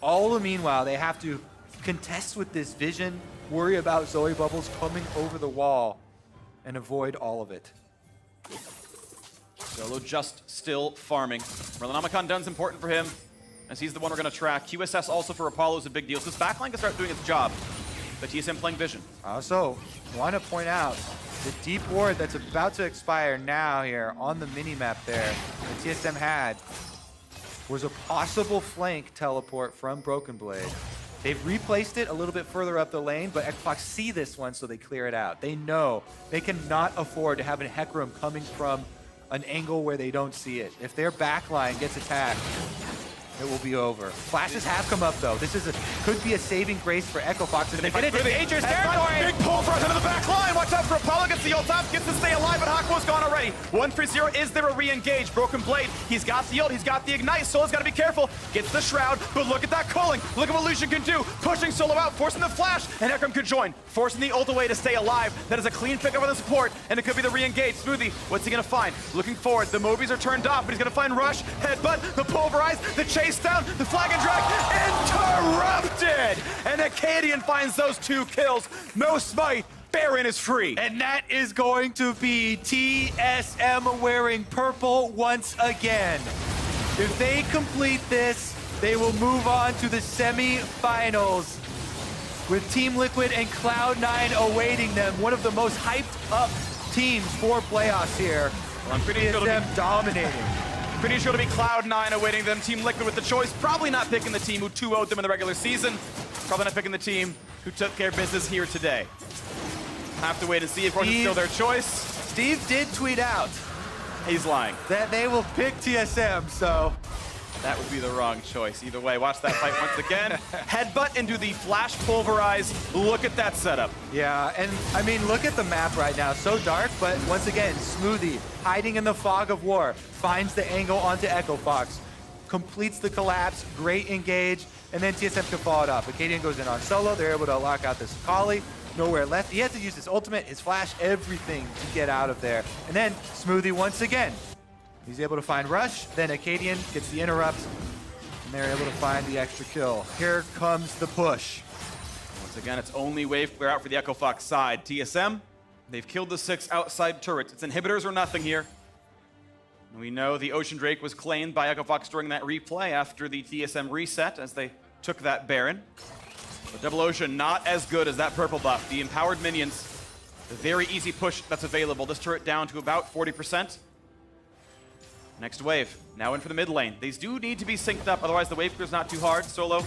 C: All the meanwhile, they have to contest with this vision, worry about Zoe Bubbles coming over the wall, and avoid all of it.
B: Solo just still farming. Merlinomicon Dun's important for him, as he's the one we're going to track. QSS also for Apollo is a big deal. So this backline can start doing its job. But TSM playing Vision.
C: Also, want to point out the deep ward that's about to expire now here on the mini-map there that TSM had was a possible flank teleport from Broken Blade. They've replaced it a little bit further up the lane, but Xbox see this one, so they clear it out. They know they cannot afford to have a Hecarim coming from an angle where they don't see it. If their backline gets attacked, it will be over. Flashes have come up though. This is could be a saving grace for Echo Fox. If they get into dangerous territory.
B: Big pull for us into the back line. Watch out for Apollo. Gets the ult up. Gets to stay alive, but Hakuo's gone already. 1-3-0. Is there a re-engage? Broken Blade. He's got the ult. He's got the ignite. Solo's got to be careful. Gets the shroud, but look at that culling. Look at what Lucian can do. Pushing Solo out, forcing the flash, and Hecarim could join. Forcing the ult away to stay alive. That is a clean pick up on the support, and it could be the re-engage. Smoothie, what's he going to find? Looking forward. The Mobies are turned off, but he's going to find Rush, Headbutt, the Pulverize, the chase down, the flag and drag interrupted! And Acadian finds those 2 kills. No smite. Baron is free.
C: And that is going to be TSM wearing purple once again. If they complete this, they will move on to the semi-finals with Team Liquid and Cloud9 awaiting them. One of the most hyped up teams for playoffs here.
B: Well, I'm pretty sure
C: TSM dominating.
B: Pretty sure to be Cloud9 awaiting them. Team Liquid with the choice. Probably not picking the team who 2-0'd them in the regular season. Probably not picking the team who took care of business here today. Have to wait and see. Of course, it's still their choice.
C: Steve did tweet out
B: He's lying.
C: that they will pick TSM, so
B: That would be the wrong choice. Either way, watch that fight once again. Headbutt into the flash pulverize. Look at that setup.
C: yeah, and I mean, look at the map right now. So dark, but once again, Smoothie, hiding in the fog of war, finds the angle onto Echo Fox, completes the collapse, great engage, and then TSM can follow it up. Acadian goes in on Solo. They're able to lock out this Akali. Nowhere left. He has to use his ultimate, his flash, everything to get out of there. And then Smoothie once again. He's able to find Rush, then Acadian gets the interrupt, and they're able to find the extra kill. Here comes the push.
B: Once again, it's only wave clear out for the Echo Fox side. TSM, they've killed the 6 outside turrets. It's inhibitors or nothing here. And we know the Ocean Drake was claimed by Echo Fox during that replay after the TSM reset as they took that Baron. But Double Ocean not as good as that purple buff. The empowered minions, the very easy push that's available. This turret down to about 40%. Next wave, now in for the mid lane. These do need to be synced up, otherwise the wave clear's not too hard. Solo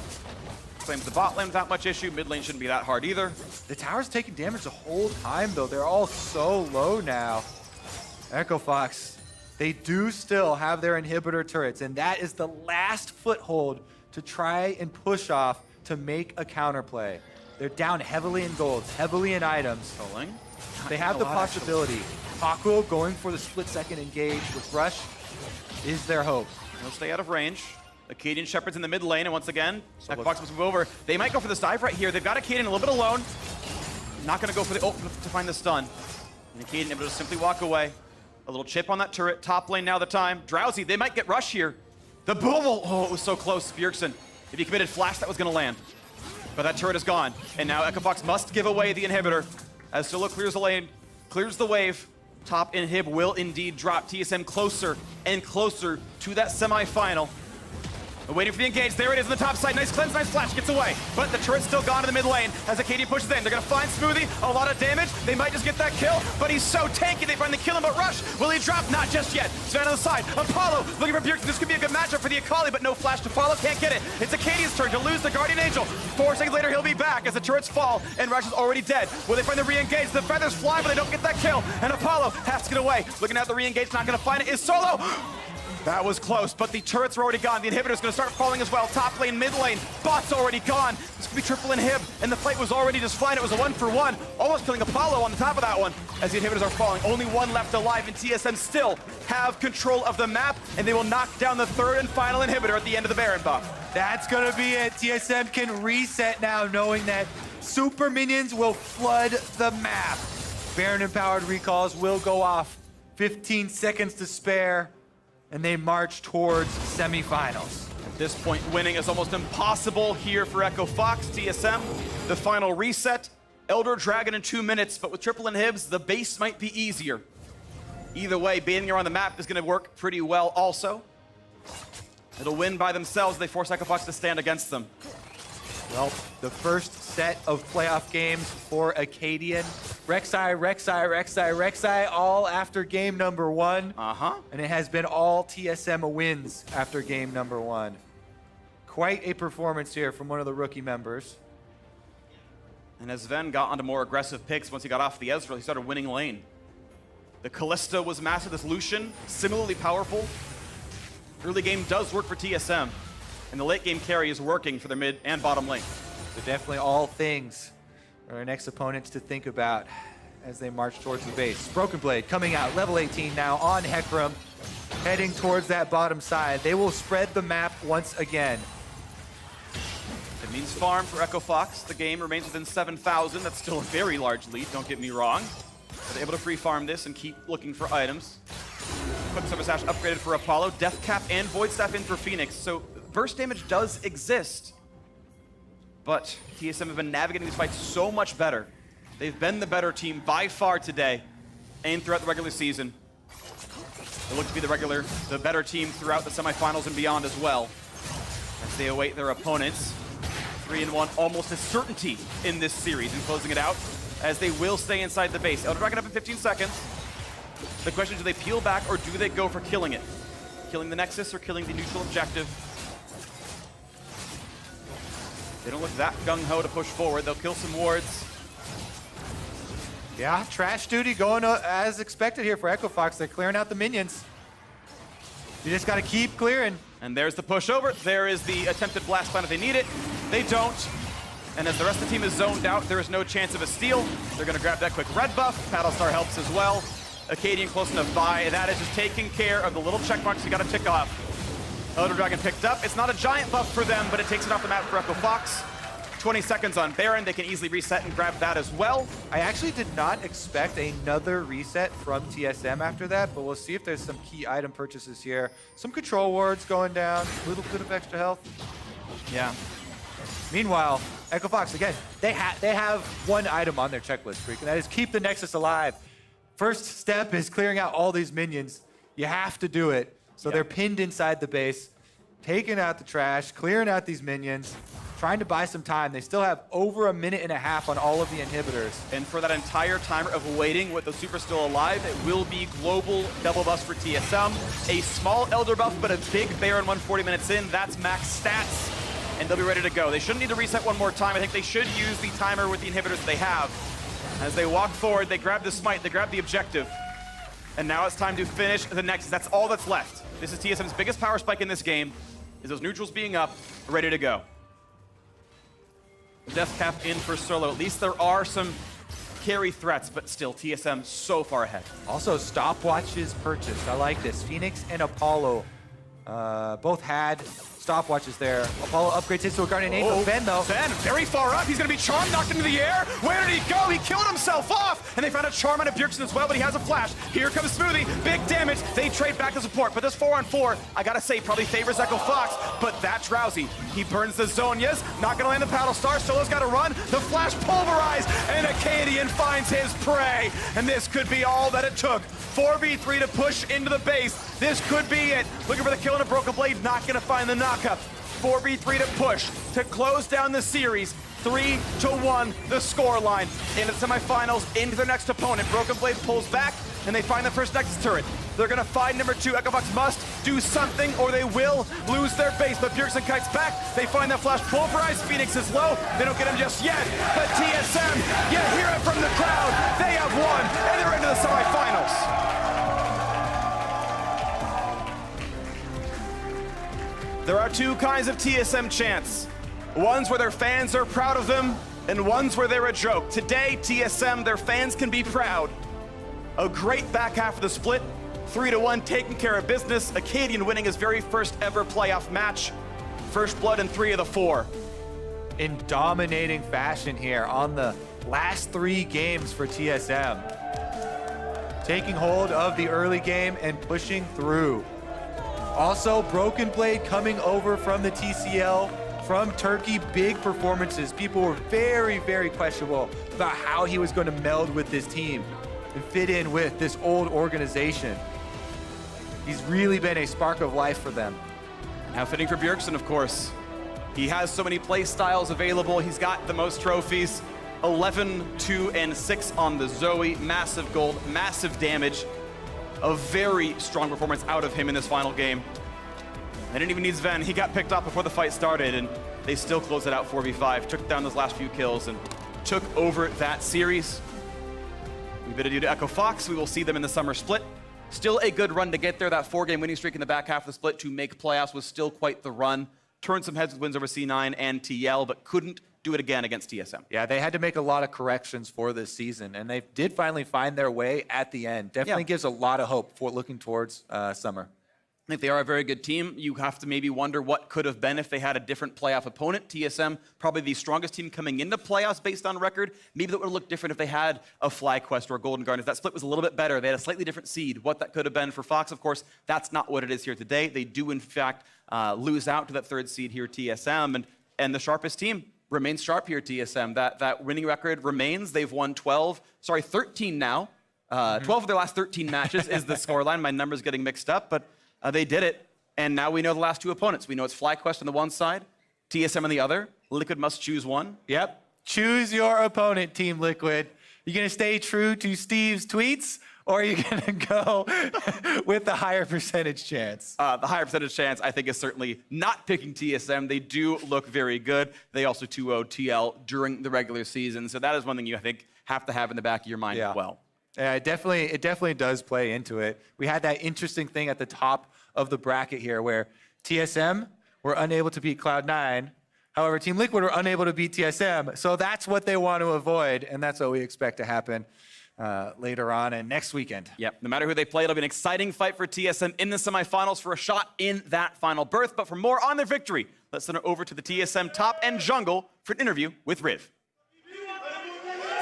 B: claims the bot lane without much issue. Mid lane shouldn't be that hard either.
C: The tower's taking damage the whole time, though. They're all so low now. Echo Fox, they do still have their inhibitor turrets, and that is the last foothold to try and push off to make a counterplay. They're down heavily in golds, heavily in items.
B: Trolling.
C: They have the possibility. Hakuo going for the split-second engage with Rush is their hope.
B: They'll stay out of range. Acadian Shepherd's in the mid lane, and once again, Echo Fox must move over. They might go for this dive right here. They've got Acadian a little bit alone. Not going to go for the ult to find the stun. And Acadian able to simply walk away. A little chip on that turret. Top lane now the time. Drowsy, they might get Rush here. The bubble! Oh, it was so close. Bjergsen, if he committed flash, that was going to land. But that turret is gone. And now Echo Fox must give away the inhibitor. As Solo clears the lane, clears the wave. Top inhib will indeed drop TSM closer and closer to that semi-final. Waiting for the engage. There it is on the top side. Nice cleanse, nice flash. Gets away. But the turret's still gone in the mid lane as Acadian pushes in. They're going to find Smoothie. A lot of damage. They might just get that kill, but he's so tanky. They finally kill him, but Rush, will he drop? Not just yet. Sven on the side. Apollo looking for Bjergsen. This could be a good matchup for the Akali, but no flash to follow. Can't get it. It's Acadian's turn to lose the Guardian Angel. 4 seconds later, he'll be back as the turrets fall, and Rush is already dead. Will they find the re-engage? The feathers fly, but they don't get that kill, and Apollo has to get away. Looking at the re-engage, not going to find it. Is Solo. That was close, but the turrets are already gone. The inhibitor's gonna start falling as well. Top lane, mid lane, bot's already gone. This could be triple inhib, and the fight was already just fine. It was a 1-for-1, almost killing Apollo on the top of that one as the inhibitors are falling. Only one left alive, and TSM still have control of the map, and they will knock down the third and final inhibitor at the end of the Baron buff.
C: That's gonna be it. TSM can reset now, knowing that super minions will flood the map. Baron-empowered recalls will go off. 15 seconds to spare, and they march towards semifinals.
B: At this point, winning is almost impossible here for Echo Fox. TSM, the final reset. Elder Dragon in 2 minutes, but with triple inhibs, the base might be easier. Either way, baiting around the map is going to work pretty well also. It'll win by themselves. They force Echo Fox to stand against them.
C: Well, the first set of playoff games for Acadian. Rek'Sai, all after game number 1. And it has been all TSM wins after game number 1. Quite a performance here from one of the rookie members.
B: And as Sven got onto more aggressive picks once he got off the Ezreal, he started winning lane. The Kalista was massive. This Lucian, similarly powerful. Early game does work for TSM. And the late game carry is working for their mid and bottom lane.
C: So definitely all things for our next opponents to think about as they march towards the base. Broken Blade coming out, level 18 now on Hecarim, heading towards that bottom side. They will spread the map once again.
B: It means farm for Echo Fox. The game remains within 7,000. That's still a very large lead, don't get me wrong. But they're able to free farm this and keep looking for items. Quick Service Ash upgraded for Apollo. Death Cap and Void Staff in for Phoenix. So burst damage does exist. But TSM have been navigating these fights so much better. They've been the better team by far today and throughout the regular season. They look to be the better team throughout the semifinals and beyond as well. As they await their opponents. 3-1, almost a certainty in this series and closing it out as they will stay inside the base. Elder Dragon up in 15 seconds. The question is, do they peel back or do they go for killing it? Killing the Nexus or killing the neutral objective? They don't look that gung-ho to push forward. They'll kill some wards.
C: Yeah, trash duty going as expected here for Echo Fox. They're clearing out the minions. You just got to keep clearing.
B: And there's the push over. There is the attempted blast plan if they need it. They don't. And as the rest of the team is zoned out, there is no chance of a steal. They're going to grab that quick red buff. Battlestar helps as well. Acadian close enough by. That is just taking care of the little check marks you got to tick off. Elder Dragon picked up. It's not a giant buff for them, but it takes it off the map for Echo Fox. 20 seconds on Baron. They can easily reset and grab that as well.
C: I actually did not expect another reset from TSM after that, but we'll see if there's some key item purchases here. Some control wards going down, a little bit of extra health.
B: Yeah.
C: Meanwhile, Echo Fox, again, they have one item on their checklist, Freak, and that is keep the Nexus alive. First step is clearing out all these minions. You have to do it. So they're pinned inside the base, taking out the trash, clearing out these minions. trying to buy some time. They still have over a minute and a half on all of the inhibitors.
B: And for that entire timer of waiting with the Super still alive, it will be global double buffs for TSM. A small Elder buff, but a big Baron 140 minutes in. That's max stats, and they'll be ready to go. They shouldn't need to reset one more time. I think they should use the timer with the inhibitors that they have. As they walk forward, they grab the smite, they grab the objective. And now it's time to finish the Nexus. That's all that's left. This is TSM's biggest power spike in this game, is those neutrals being up, ready to go. Death cap in for Solo. At least there are some carry threats, but still TSM so far ahead.
C: Also, stopwatches purchased. I like this. Phoenix and Apollo both had stopwatches there. Apollo upgrades his to a Guardian Angel. Ben, though.
B: Ben, very far up. He's going to be charmed, knocked into the air. Where did he go? He killed himself off. And they found a charm on a Bjergsen as well, but he has a flash. Here comes Smoothie. Big damage. They trade back to support. But this 4-on-4, I got to say, probably favors Echo Fox. But that's Drowsy. He burns the Zonias. Not going to land the Paddle Star. Solo's got to run. The flash pulverized. And Acadian finds his prey. And this could be all that it took. 4v3 to push into the base. This could be it. Looking for the kill on a Broken Blade. Not going to find the knockup. 4v3 to push to close down the series. 3-1 the scoreline. In the semifinals, into their next opponent. Broken Blade pulls back, and they find the first Nexus turret. They're gonna find number 2. Echo Fox must do something, or they will lose their base. But Bjergsen kites back. They find that flash pulverized. Phoenix is low. They don't get him just yet. But TSM, you hear it from the crowd. They have won, and they're into the semifinals. There are two kinds of TSM chants. Ones where their fans are proud of them, and ones where they're a joke. Today, TSM, their fans can be proud. A great back half of the split. 3-1, taking care of business. Acadian winning his very first ever playoff match. First blood in 3 of the 4.
C: In dominating fashion here on the last 3 games for TSM. Taking hold of the early game and pushing through. Also, Broken Blade coming over from the TCL, from Turkey, big performances. People were very, very questionable about how he was going to meld with this team and fit in with this old organization. He's really been a spark of life for them.
B: Now fitting for Bjergsen, of course. He has so many play styles available. He's got the most trophies. 11, 2, and 6 on the Zoe. Massive gold, massive damage. A very strong performance out of him in this final game. They didn't even need Sven. He got picked up before the fight started, and they still closed it out 4v5. Took down those last few kills and took over that series. We bid adieu to Echo Fox. We will see them in the summer split. Still a good run to get there. That 4-game winning streak in the back half of the split to make playoffs was still quite the run. Turned some heads with wins over C9 and TL, but couldn't do it again against TSM.
C: Yeah, they had to make a lot of corrections for this season, and they did finally find their way at the end. Definitely gives a lot of hope for looking towards summer.
B: I think they are a very good team. You have to maybe wonder what could have been if they had a different playoff opponent. TSM, probably the strongest team coming into playoffs based on record. Maybe that would have looked different if they had a FlyQuest or a Golden Guardians. That split was a little bit better. They had a slightly different seed. What that could have been for Fox, of course, that's not what it is here today. They do, in fact, lose out to that 3rd seed here, TSM, and the sharpest team remains sharp here, TSM. That winning record remains. They've won 13 now. 12 of their last 13 matches is the scoreline. My number's getting mixed up, but they did it. And now we know the last 2 opponents. We know it's FlyQuest on the one side, TSM on the other. Liquid must choose one.
C: Yep. Choose your opponent, Team Liquid. You gonna stay true to Steve's tweets, or are you gonna go with the higher percentage chance?
B: The higher percentage chance, I think, is certainly not picking TSM. They do look very good. They also 2-0 TL during the regular season. So that is one thing you, I think, have to have in the back of your mind as well.
C: Yeah, it definitely does play into it. We had that interesting thing at the top of the bracket here where TSM were unable to beat Cloud9. However, Team Liquid were unable to beat TSM. So that's what they want to avoid, and that's what we expect to happen later on and next weekend.
B: Yep, no matter who they play, it'll be an exciting fight for TSM in the semifinals for a shot in that final berth. But for more on their victory, let's send it over to the TSM top and jungle for an interview with Riv.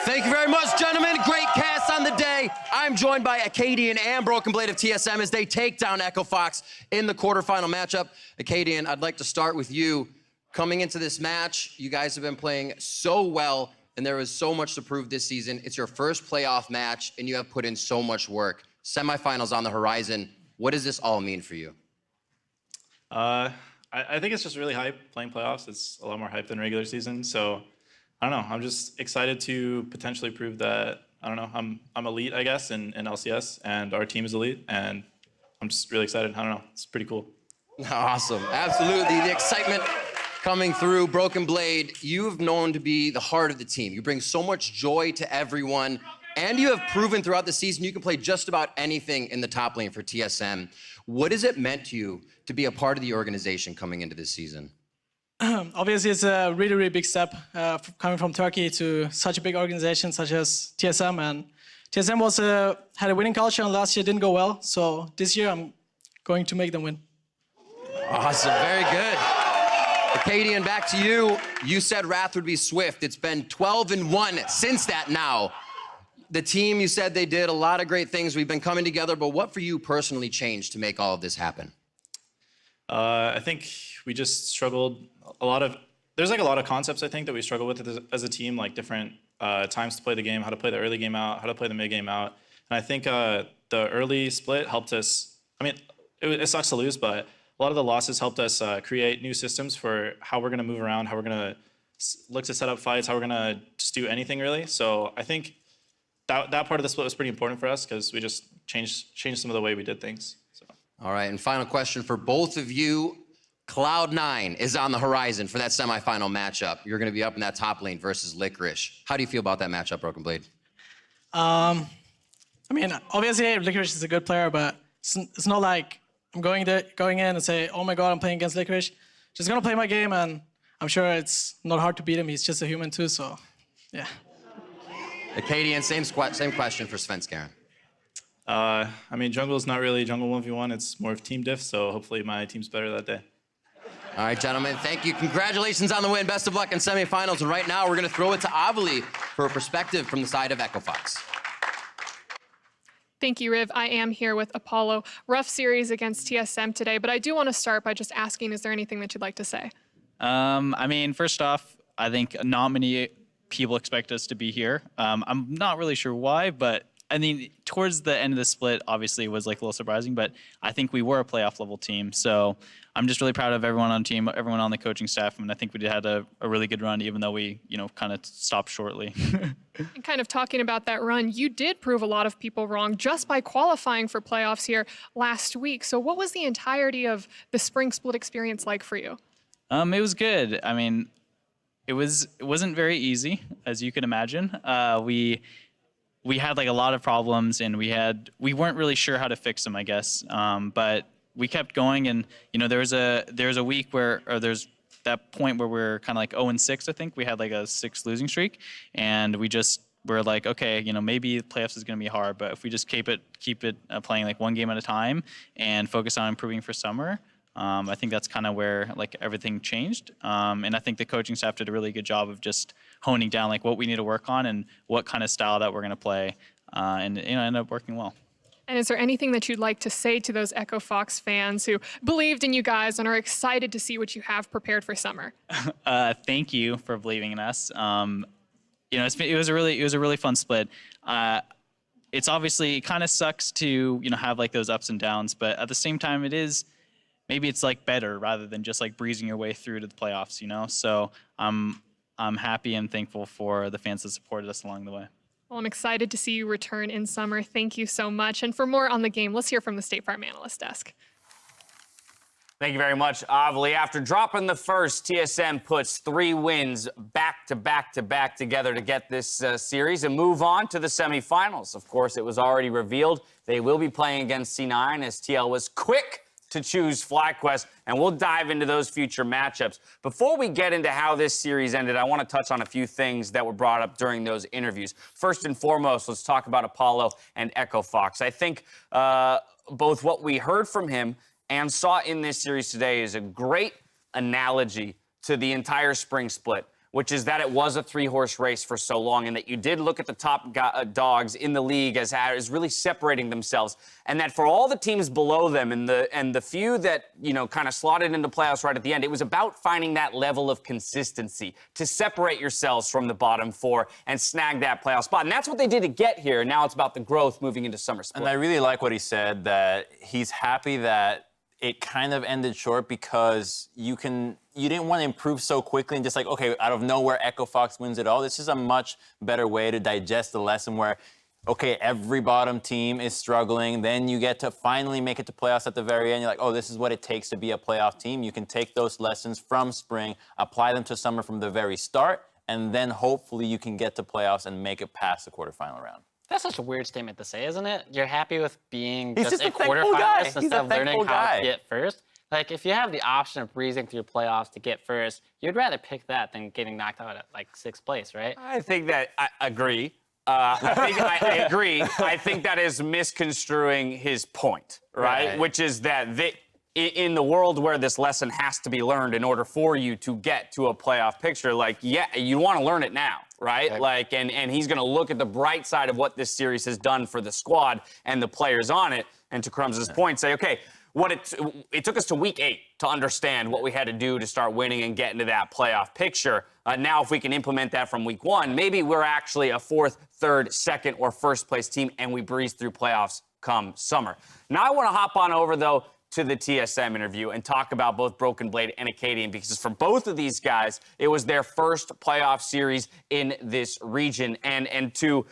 D: Thank you very much, gentlemen. Great cast on the day. I'm joined by Acadian and Broken Blade of TSM as they take down Echo Fox in the quarterfinal matchup. Acadian, I'd like to start with you. Coming into this match, you guys have been playing so well, and there is so much to prove this season. It's your first playoff match, and you have put in so much work. Semifinals on the horizon. What does this all mean for you?
E: I I think it's just really hype playing playoffs. It's a lot more hype than regular season. So I don't know. I'm just excited to potentially prove that, I don't know, I'm elite, I guess, in LCS, and our team is elite, and I'm just really excited. I don't know. It's pretty cool.
D: Awesome. Absolutely. The excitement coming through. Broken Blade, you've known to be the heart of the team. You bring so much joy to everyone, and you have proven throughout the season you can play just about anything in the top lane for TSM. What has it meant to you to be a part of the organization coming into this season?
F: Obviously, it's a really, really big step coming from Turkey to such a big organization such as TSM. And TSM had a winning culture, and last year didn't go well. So this year, I'm going to make them win.
D: Awesome. Very good. Acadian, back to you. You said Wrath would be swift. It's been 12-1 since that now. The team, you said they did a lot of great things. We've been coming together, but what for you personally changed to make all of this happen?
E: I think we just struggled there's like a lot of concepts I think that we struggle with as a team, like different times to play the game, how to play the early game out, how to play the mid game out. And I think the early split helped us. I mean, it sucks to lose, but a lot of the losses helped us create new systems for how we're going to move around, how we're going to look to set up fights, how we're going to just do anything really. So I think that part of the split was pretty important for us because we just changed some of the way we did things. So.
D: All right, and final question for both of you. Cloud9 is on the horizon for that semifinal matchup. You're going to be up in that top lane versus Licorice. How do you feel about that matchup, Broken Blade?
F: I mean, obviously, Licorice is a good player, but it's not like I'm going in and say, oh my God, I'm playing against Licorice. Just going to play my game, and I'm sure it's not hard to beat him. He's just a human too, so yeah.
D: Acadian, same question for Svenskeren.
E: I mean, jungle's not really jungle 1v1. It's more of team diff, so hopefully my team's better that day.
D: All right, gentlemen, thank you. Congratulations on the win. Best of luck in semifinals. And right now, we're going to throw it to Avali for a perspective from the side of EchoFox.
G: Thank you, Riv. I am here with Apollo. Rough series against TSM today, but I do want to start by just asking, is there anything that you'd like to say?
H: I mean, first off, I think not many people expect us to be here. I'm not really sure why, but I mean, towards the end of the split, obviously it was like a little surprising, but I think we were a playoff level team. So I'm just really proud of everyone on the team, everyone on the coaching staff. And I think we had a really good run, even though we, kind of stopped shortly.
G: And kind of talking about that run, you did prove a lot of people wrong just by qualifying for playoffs here last week. So what was the entirety of the spring split experience like for you?
H: It was good. I mean, it wasn't very easy, as you can imagine. We had like a lot of problems, and we weren't really sure how to fix them, I guess. But we kept going, and there's a week there's that point where we're kind of like 0-6. I think we had like a 6 losing streak, and we're like, okay, maybe playoffs is going to be hard, but if we just keep it playing like one game at a time and focus on improving for summer. I think that's kind of where like everything changed, and I think the coaching staff did a really good job of just honing down like what we need to work on and what kind of style that we're going to play, and ended up working well.
G: And is there anything that you'd like to say to those EchoFox fans who believed in you guys and are excited to see what you have prepared for summer?
H: Thank you for believing in us. It was a really fun split. It's obviously, it kind of sucks to have like those ups and downs, but at the same time, maybe it's like better rather than just like breezing your way through to the playoffs, So I'm happy and thankful for the fans that supported us along the way.
G: Well, I'm excited to see you return in summer. Thank you so much. And for more on the game, let's hear from the State Farm Analyst Desk.
I: Thank you very much, Avali. After dropping the first, TSM puts 3 wins back to back together to get this series and move on to the semifinals. Of course, it was already revealed they will be playing against C9 as TL was quick to choose FlyQuest, and we'll dive into those future matchups. Before we get into how this series ended, I want to touch on a few things that were brought up during those interviews. First and foremost, let's talk about Apollo and EchoFox. I think both what we heard from him and saw in this series today is a great analogy to the entire spring split, which is that it was a 3-horse race for so long, and that you did look at the top dogs in the league as really separating themselves, and that for all the teams below them and the few that kind of slotted into playoffs right at the end, it was about finding that level of consistency to separate yourselves from the bottom 4 and snag that playoff spot, and that's what they did to get here. Now it's about the growth moving into summer split.
J: And I really like what he said, that he's happy that it kind of ended short because you didn't want to improve so quickly and just like, okay, out of nowhere, Echo Fox wins it all. This is a much better way to digest the lesson where, okay, every bottom team is struggling. Then you get to finally make it to playoffs at the very end. You're like, oh, this is what it takes to be a playoff team. You can take those lessons from spring, apply them to summer from the very start, and then hopefully you can get to playoffs and make it past the quarterfinal round.
K: That's such a weird statement to say, isn't it? You're happy with being
J: He's
K: just a
J: a thankful guy.
K: quarterfinalist
J: He's
K: instead
J: a
K: of learning
J: thankful
K: how
J: guy.
K: to get first. Like, if you have the option of breezing through playoffs to get first, you'd rather pick that than getting knocked out at like 6th place, right?
I: I think that I agree. I agree. I think that is misconstruing his point, right? Which is that in the world where this lesson has to be learned in order for you to get to a playoff picture, like, yeah, you want to learn it now, right?
K: Okay.
I: Like, and he's going to look at the bright side of what this series has done for the squad and the players on it, and to Crumbs' point, say, okay, it took us to week 8 to understand what we had to do to start winning and get into that playoff picture. Now, if we can implement that from week 1, maybe we're actually a 4th, 3rd, 2nd, or 1st place team, and we breeze through playoffs come summer. Now, I want to hop on over, though, to the TSM interview and talk about both Broken Blade and Acadian, because for both of these guys, it was their first playoff series in this region. And to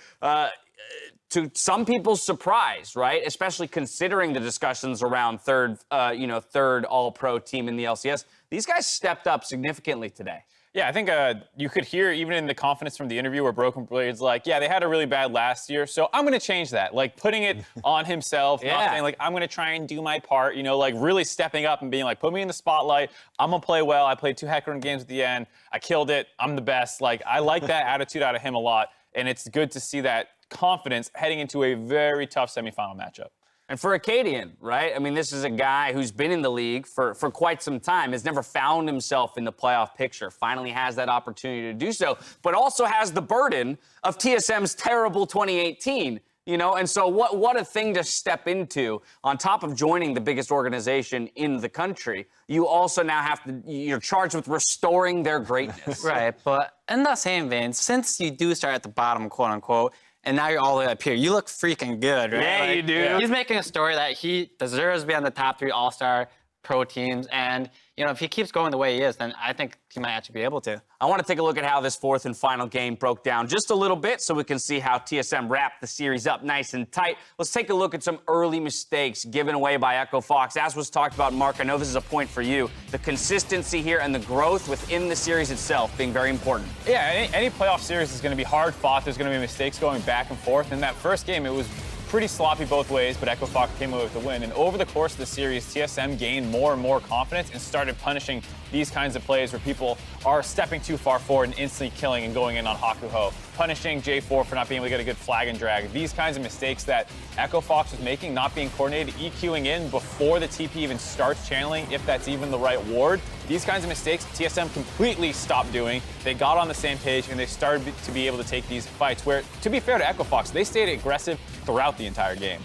I: some people's surprise, right, especially considering the discussions around third All-Pro team in the LCS, these guys stepped up significantly today.
L: Yeah, I think you could hear even in the confidence from the interview where Broken Blade's like, yeah, they had a really bad last year, so I'm going to change that. Like, putting it on himself, not saying, like, I'm going to try and do my part, like, really stepping up and being like, put me in the spotlight. I'm going to play well. I played 2 Hecarim games at the end. I killed it. I'm the best. Like, I like that attitude out of him a lot, and it's good to see that confidence heading into a very tough semifinal matchup.
I: And for Acadian, right? I mean, this is a guy who's been in the league for quite some time, has never found himself in the playoff picture, finally has that opportunity to do so, but also has the burden of TSM's terrible 2018, And so what a thing to step into. On top of joining the biggest organization in the country, you also now you're charged with restoring their greatness.
K: Right, but in that same vein, since you do start at the bottom, quote unquote, and now you're all the way up here, you look freaking good, right?
I: Yeah, you do.
K: He's making a story that he deserves to be on the top 3 all-star pro teams, and if he keeps going the way he is, then I think he might actually be able to.
I: I want to take a look at how this 4th and final game broke down just a little bit so we can see how TSM wrapped the series up nice and tight. Let's take a look at some early mistakes given away by Echo Fox. As was talked about, Mark, I know this is a point for you. The consistency here and the growth within the series itself being very important.
L: Yeah, any playoff series is going to be hard fought. There's going to be mistakes going back and forth. In that first game, it was pretty sloppy both ways, but Echo Fox came away with the win. And over the course of the series, TSM gained more and more confidence and started punishing these kinds of plays where people are stepping too far forward and instantly killing and going in on Hakuho, punishing J4 for not being able to get a good flag and drag. These kinds of mistakes that Echo Fox was making, not being coordinated, EQing in before the TP even starts channeling, if that's even the right ward. These kinds of mistakes, TSM completely stopped doing. They got on the same page and they started to be able to take these fights where, to be fair to Echo Fox, they stayed aggressive throughout the entire game.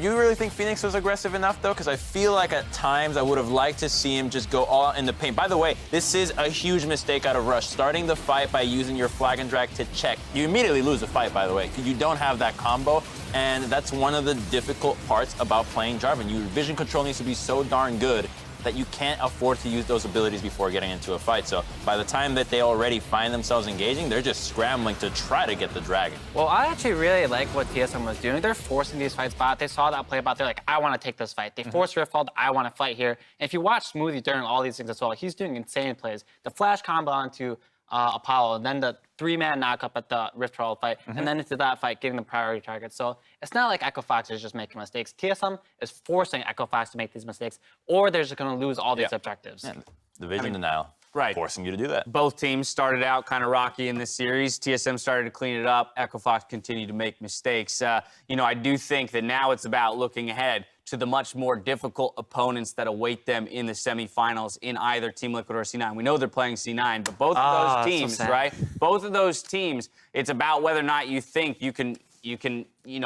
J: You really think Phoenix was aggressive enough, though? Because I feel like at times I would have liked to see him just go all out in the paint. By the way, this is a huge mistake out of Rush, starting the fight by using your flag and drag to check. You immediately lose the fight, by the way, because you don't have that combo, and that's one of the difficult parts about playing Jarvan. Your vision control needs to be so darn good that you can't afford to use those abilities before getting into a fight. So by the time that they already find themselves engaging, they're just scrambling to try to get the dragon.
K: Well, I actually really like what TSM was doing. They're forcing these fights bot. They saw that play bot. They're like, I want to take this fight. They forced Riftfold. I want to fight here. And if you watch Smoothie during all these things as well, he's doing insane plays. The flash combo onto Apollo, and then the 3-man knock-up at the Rift Troll fight, and then into that fight, getting the priority target. So it's not like Echo Fox is just making mistakes. TSM is forcing Echo Fox to make these mistakes, or they're just going to lose all these objectives.
J: And the vision denial,
I: right,
J: forcing you to do that.
I: Both teams started out kind of rocky in this series. TSM started to clean it up. Echo Fox continued to make mistakes. I do think that now it's about looking ahead to the much more difficult opponents that await them in the semifinals in either Team Liquid or C9. We know they're playing C9, but both of those teams, right? Both of those teams, it's about whether or not you think you can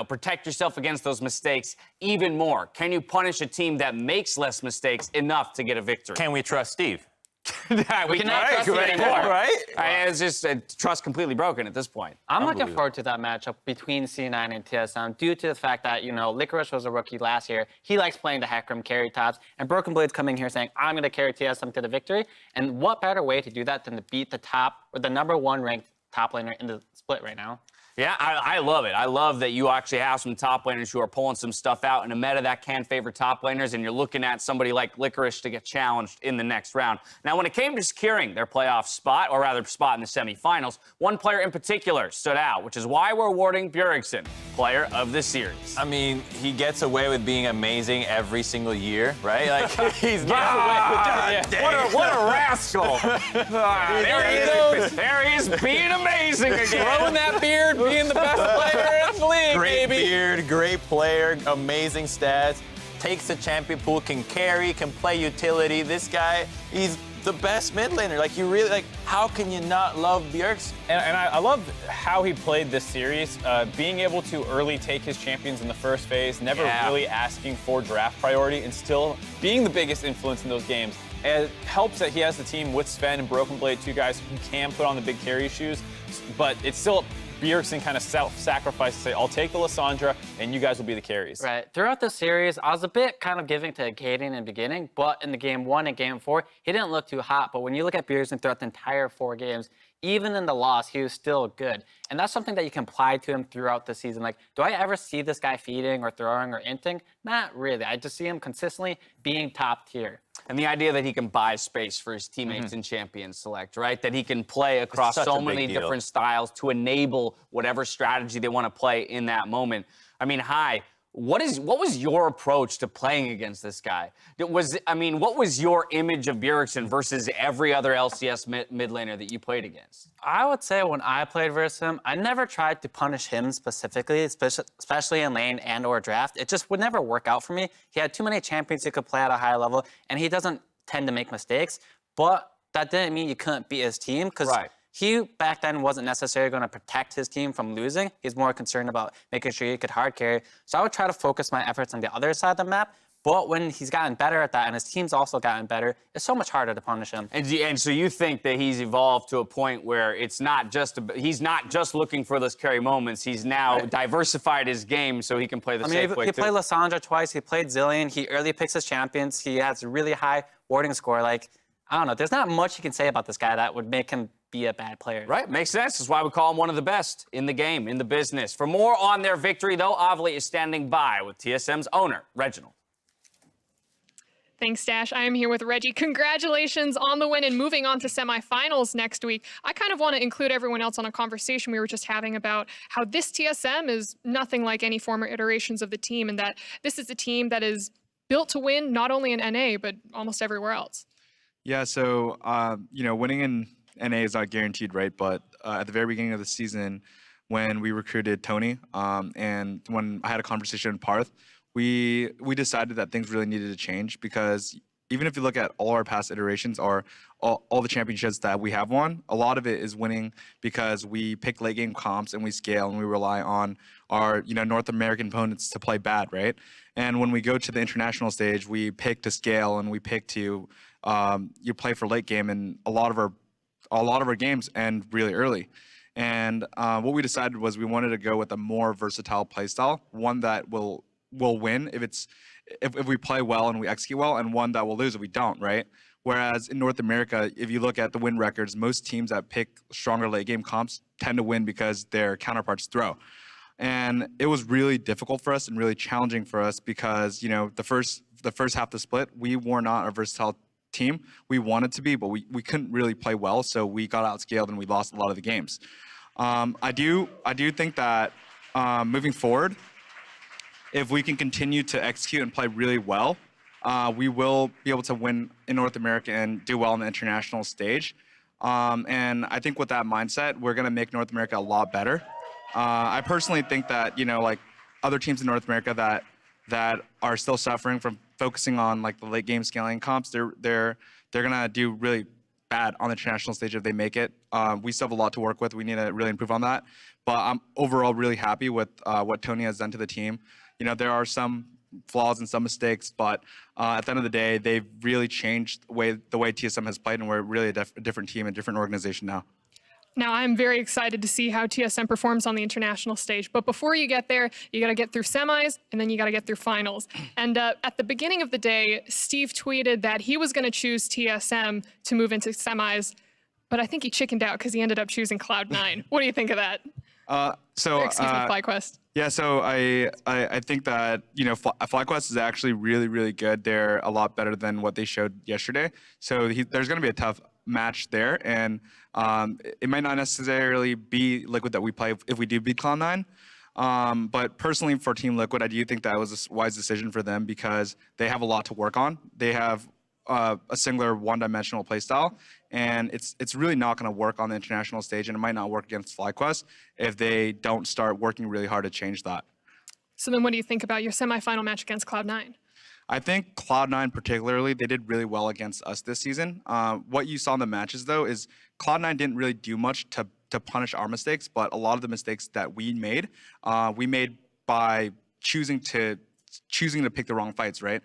I: protect yourself against those mistakes even more. Can you punish a team that makes less mistakes enough to get a victory?
J: Can we trust Steve?
I: we
K: cannot
I: can't
K: trust him anymore.
I: Right? It's just trust completely broken at this point.
K: I'm looking forward to that matchup between C9 and TSM due to the fact that, you know, Licorice was a rookie last year. He likes playing the Hecarim carry tops, and Broken Blade's coming here saying, I'm going to carry TSM to the victory. And what better way to do that than to beat the top or the #1 ranked top laner in the split right now?
I: Yeah, I love it. I love that you actually have some top laners who are pulling some stuff out in a meta that can favor top laners, and you're looking at somebody like Licorice to get challenged in the next round. Now, when it came to securing their playoff spot, or rather spot in the semifinals, one player in particular stood out, which is why we're awarding Bjergsen Player of the Series.
J: I mean, he gets away with being amazing every single year, right? Like, he's gets away with that.
I: What a rascal. There he goes. There he is being amazing again.
L: Throwing that beard, being the best player in the league,
J: Great
L: baby.
J: beard, great player, amazing stats, takes the champion pool, can carry, can play utility. This guy, he's the best mid laner. Like, you really, like, how can you not love Bjergsen?
L: And I love how he played this series, being able to early take his champions in the first phase, never really asking for draft priority, and still being the biggest influence in those games. And it helps that he has the team with Sven and Broken Blade, two guys who can put on the big carry shoes, but it's still Bjergsen kind of self-sacrifice to say, I'll take the Lissandra, and you guys will be the carries.
K: Right. Throughout the series, I was a bit kind of giving to Kaden in the beginning, but in the game 1 and game 4, he didn't look too hot. But when you look at Bjergsen throughout the entire 4 games, even in the loss, he was still good. And that's something that you can apply to him throughout the season. Like, do I ever see this guy feeding or throwing or inting? Not really. I just see him consistently being top tier.
I: And the idea that he can buy space for his teammates in Champion Select, right? That he can play across so many different styles to enable whatever strategy they want to play in that moment. I mean, what was your approach to playing against this guy? What was your image of Bjergsen versus every other LCS mid laner that you played against?
K: I would say when I played versus him, I never tried to punish him specifically, especially in lane and or draft. It just would never work out for me. He had too many champions he could play at a high level, and he doesn't tend to make mistakes. But that didn't mean you couldn't beat his team, because he back then wasn't necessarily going to protect his team from losing. He's more concerned about making sure he could hard carry. So I would try to focus my efforts on the other side of the map. But when he's gotten better at that, and his team's also gotten better, it's so much harder to punish him.
I: And so you think that he's evolved to a point where he's not just looking for those carry moments. He's now diversified his game so he can play the safe way
K: he
I: too.
K: played Lissandra twice. He played Zillion. He early picks his champions. He has a really high warding score. Like, I don't know. There's not much you can say about this guy that would make him be a bad player.
I: Right, makes sense. That's why we call him one of the best in the game, in the business. For more on their victory, though, Avli is standing by with TSM's owner, Reginald.
G: Thanks, Dash. I am here with Reggie. Congratulations on the win and moving on to semifinals next week. I kind of want to include everyone else on a conversation we were just having about how this TSM is nothing like any former iterations of the team, and that this is a team that is built to win not only in NA, but almost everywhere else.
M: Yeah, so, winning in NA is not guaranteed, right? But at the very beginning of the season, when we recruited Tony, and when I had a conversation with Parth, we decided that things really needed to change, because even if you look at all our past iterations or all the championships that we have won, a lot of it is winning because we pick late game comps and we scale and we rely on our North American opponents to play bad, right? And when we go to the international stage, we pick to scale and we pick to you play for late game, and a lot of our games end really early. And what we decided was we wanted to go with a more versatile play style, one that will win if we play well and we execute well, and one that will lose if we don't, right? Whereas in North America, if you look at the win records, most teams that pick stronger late game comps tend to win because their counterparts throw. And it was really difficult for us and really challenging for us because, the first half of the split, we were not a versatile team. We wanted to be, but we couldn't really play well, so we got outscaled and we lost a lot of the games. I do think that moving forward, if we can continue to execute and play really well, we will be able to win in North America and do well on the international stage. And I think with that mindset, we're going to make North America a lot better. I personally think that, other teams in North America that are still suffering from focusing on the late game scaling comps, they're going to do really bad on the international stage if they make it. We still have a lot to work with. We need to really improve on that. But I'm overall really happy with what Tony has done to the team. There are some flaws and some mistakes, but at the end of the day, they've really changed the way TSM has played, and we're really a different team, a different organization now.
G: Now, I'm very excited to see how TSM performs on the international stage. But before you get there, you got to get through semis, and then you got to get through finals. And at the beginning of the day, Steve tweeted that he was going to choose TSM to move into semis, but I think he chickened out because he ended up choosing Cloud9. What do you think of that? Excuse me, FlyQuest.
M: Yeah, so I think that, FlyQuest is actually really, really good. They're a lot better than what they showed yesterday. So there's going to be a tough match there, and it might not necessarily be Liquid that we play if we do beat Cloud9. But personally, for Team Liquid, I do think that was a wise decision for them because they have a lot to work on. They have a singular one-dimensional playstyle, and it's really not going to work on the international stage, and it might not work against FlyQuest if they don't start working really hard to change that.
G: So then what do you think about your semifinal match against Cloud9?
M: I think Cloud9 particularly, they did really well against us this season. What you saw in the matches, though, is Cloud9 didn't really do much to punish our mistakes, but a lot of the mistakes that we made by choosing to pick the wrong fights, right?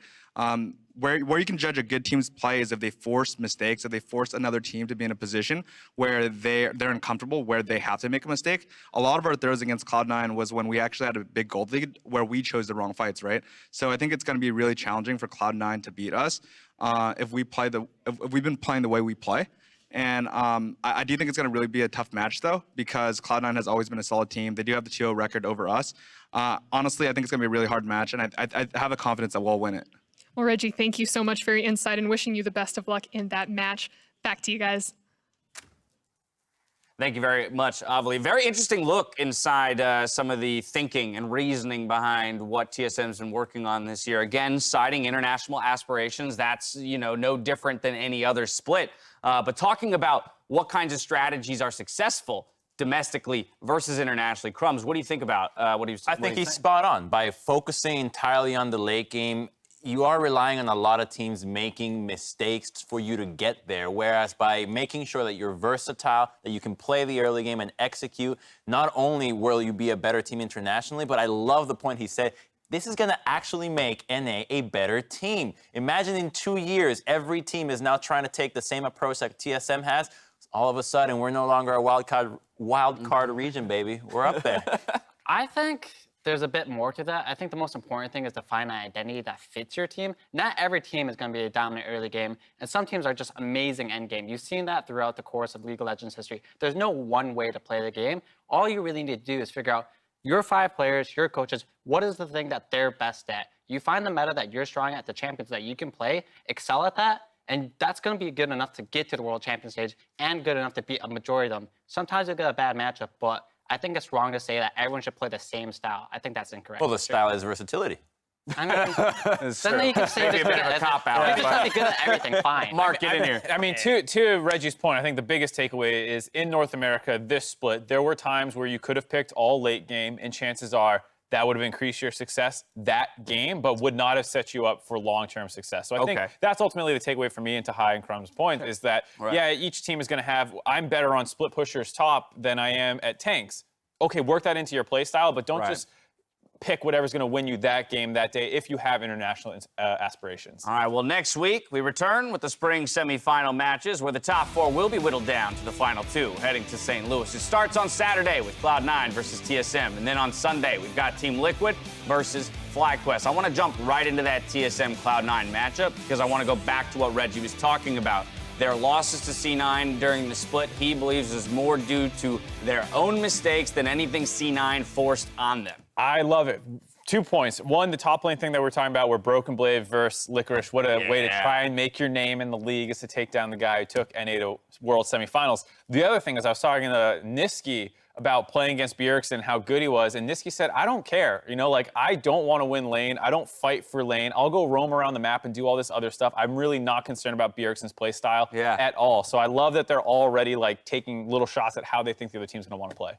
M: Where you can judge a good team's play is if they force mistakes, if they force another team to be in a position where they're uncomfortable, where they have to make a mistake. A lot of our throws against Cloud9 was when we actually had a big gold lead where we chose the wrong fights, right? So I think it's going to be really challenging for Cloud9 to beat us if we've been playing the way we play. And I do think it's going to really be a tough match, though, because Cloud9 has always been a solid team. They do have the 2-0 record over us. Honestly, I think it's going to be a really hard match, and I have a confidence that we'll win it.
G: Well, Reggie, thank you so much for your insight and wishing you the best of luck in that match. Back to you guys.
I: Thank you very much, Avali. Very interesting look inside some of the thinking and reasoning behind what TSM's been working on this year. Again, citing international aspirations. That's, no different than any other split. But talking about what kinds of strategies are successful domestically versus internationally. Crumbs, what do you think about what he's saying?
J: I think he's spot on. By focusing entirely on the late game, you are relying on a lot of teams making mistakes for you to get there. Whereas by making sure that you're versatile, that you can play the early game and execute, not only will you be a better team internationally, but I love the point he said, this is going to actually make NA a better team. Imagine in 2 years, every team is now trying to take the same approach that TSM has. All of a sudden, we're no longer a wild card region, baby. We're up there.
K: I think there's a bit more to that. I think the most important thing is to find an identity that fits your team. Not every team is going to be a dominant early game, and some teams are just amazing end game. You've seen that throughout the course of League of Legends history. There's no one way to play the game. All you really need to do is figure out your 5 players, your coaches, what is the thing that they're best at? You find the meta that you're strong at, the champions that you can play, excel at that, and that's going to be good enough to get to the World Champion stage and good enough to beat a majority of them. Sometimes you'll get a bad matchup, but I think it's wrong to say that everyone should play the same style. I think that's incorrect.
J: Well, the style is versatility.
K: I mean, then you can say
I: Maybe a bit of a cop-out.
K: You're just going to be good at everything, fine.
I: Mark, get in here.
L: I mean, to Reggie's point, I think the biggest takeaway is in North America, this split, there were times where you could have picked all late game, and chances are that would have increased your success that game, but would not have set you up for long-term success. So I think that's ultimately the takeaway for me, and to Hai and Crumb's point, is that, yeah, each team is going to have, I'm better on split pushers top than I am at tanks. Okay, work that into your play style, but don't just pick whatever's going to win you that game that day if you have international aspirations.
I: All right, well, next week we return with the spring semifinal matches where the top 4 will be whittled down to the final 2 heading to St. Louis. It starts on Saturday with Cloud9 versus TSM, and then on Sunday we've got Team Liquid versus FlyQuest. I want to jump right into that TSM Cloud9 matchup because I want to go back to what Reggie was talking about. Their losses to C9 during the split, he believes, is more due to their own mistakes than anything C9 forced on them.
L: I love it. 2 points. One, the top lane thing that we're talking about, where Broken Blade versus Licorice, what a way to try and make your name in the league is to take down the guy who took NA to World Semifinals. The other thing is I was talking to Niski about playing against Bjergsen, how good he was, and Niski said, I don't care. I don't want to win lane. I don't fight for lane. I'll go roam around the map and do all this other stuff. I'm really not concerned about Bjergsen's play style at all. So I love that they're already taking little shots at how they think the other team's going to want to play.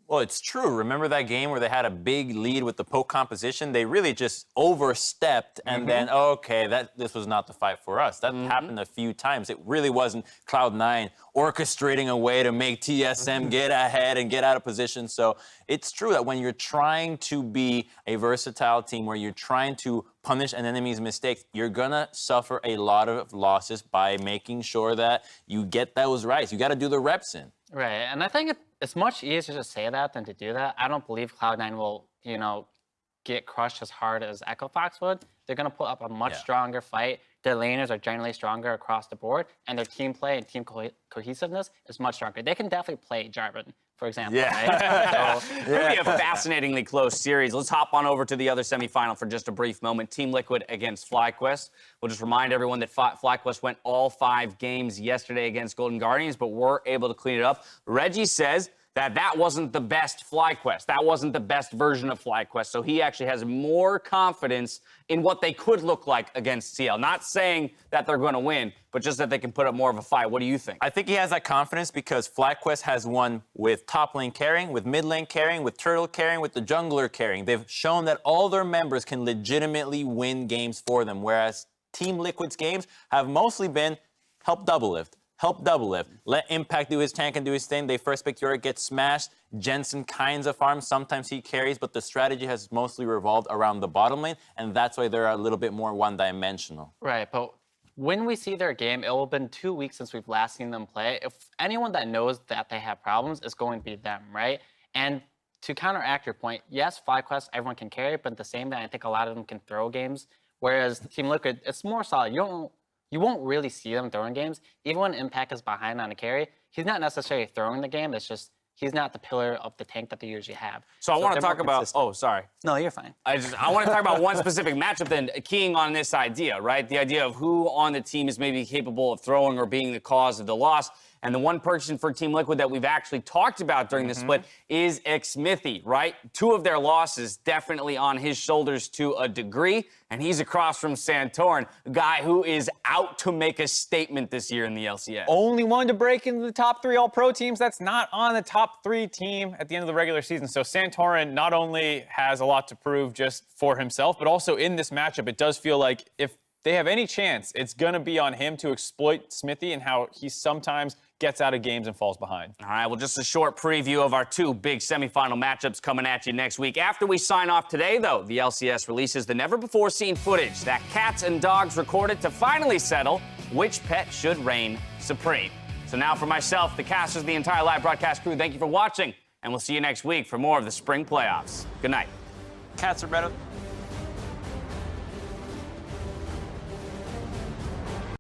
J: Well, it's true. Remember that game where they had a big lead with the poke composition? They really just overstepped and then, okay, this was not the fight for us. That happened a few times. It really wasn't Cloud9 orchestrating a way to make TSM get ahead and get out of position. So it's true that when you're trying to be a versatile team, where you're trying to punish an enemy's mistakes, you're gonna suffer a lot of losses by making sure that you get those rights. You got to do the reps in.
K: Right, and I think it's much easier to say that than to do that. I don't believe Cloud9 will, get crushed as hard as Echo Fox would. They're going to put up a much stronger fight. Their laners are generally stronger across the board, and their team play and team cohesiveness is much stronger. They can definitely play Jarvan, for example. Right? So,
I: It's going to be a fascinatingly close series. Let's hop on over to the other semifinal for just a brief moment. Team Liquid against FlyQuest. We'll just remind everyone that FlyQuest went all 5 games yesterday against Golden Guardians, but were able to clean it up. Reggie says that wasn't the best FlyQuest. That wasn't the best version of FlyQuest. So he actually has more confidence in what they could look like against CL. Not saying that they're going to win, but just that they can put up more of a fight. What do you think?
J: I think he has that confidence because FlyQuest has won with top lane carrying, with mid lane carrying, with turtle carrying, with the jungler carrying. They've shown that all their members can legitimately win games for them, whereas Team Liquid's games have mostly been help double lift. Let Impact do his tank and do his thing. They first pick Yorick, gets smashed. Jensen kinds of farms. Sometimes he carries, but the strategy has mostly revolved around the bottom lane, and that's why they're a little bit more one-dimensional.
K: right, but when we see their game, it will have been 2 weeks since we've last seen them play. If anyone that knows that they have problems, it's going to be them, right? And to counteract your point, yes, FlyQuest, everyone can carry, but at the same time, I think a lot of them can throw games, whereas Team Liquid, it's more solid. You won't really see them throwing games. Even when Impact is behind on a carry, he's not necessarily throwing the game. It's just he's not the pillar of the tank that they usually have.
I: So I want to
K: they're
I: talk
K: more
I: about.
K: consistent.
I: Oh, sorry.
K: No, you're fine.
I: I want to talk about one specific matchup then, keying on this idea, right? The idea of who on the team is maybe capable of throwing or being the cause of the loss. And the one person for Team Liquid that we've actually talked about during the split is Xmithy, right? 2 of their losses definitely on his shoulders to a degree. And he's across from Santorin, a guy who is out to make a statement this year in the LCS.
L: Only one to break into the top 3 All-Pro teams. That's not on the top 3 team at the end of the regular season. So Santorin not only has a lot to prove just for himself, but also in this matchup, it does feel like if they have any chance, it's going to be on him to exploit Xmithy and how he sometimes gets out of games and falls behind.
I: All right, well, just a short preview of our 2 big semifinal matchups coming at you next week. After we sign off today, though, the LCS releases the never-before-seen footage that cats and dogs recorded to finally settle which pet should reign supreme. So now for myself, the casters, the entire live broadcast crew, thank you for watching, and we'll see you next week for more of the spring playoffs. Good night.
J: Cats are better.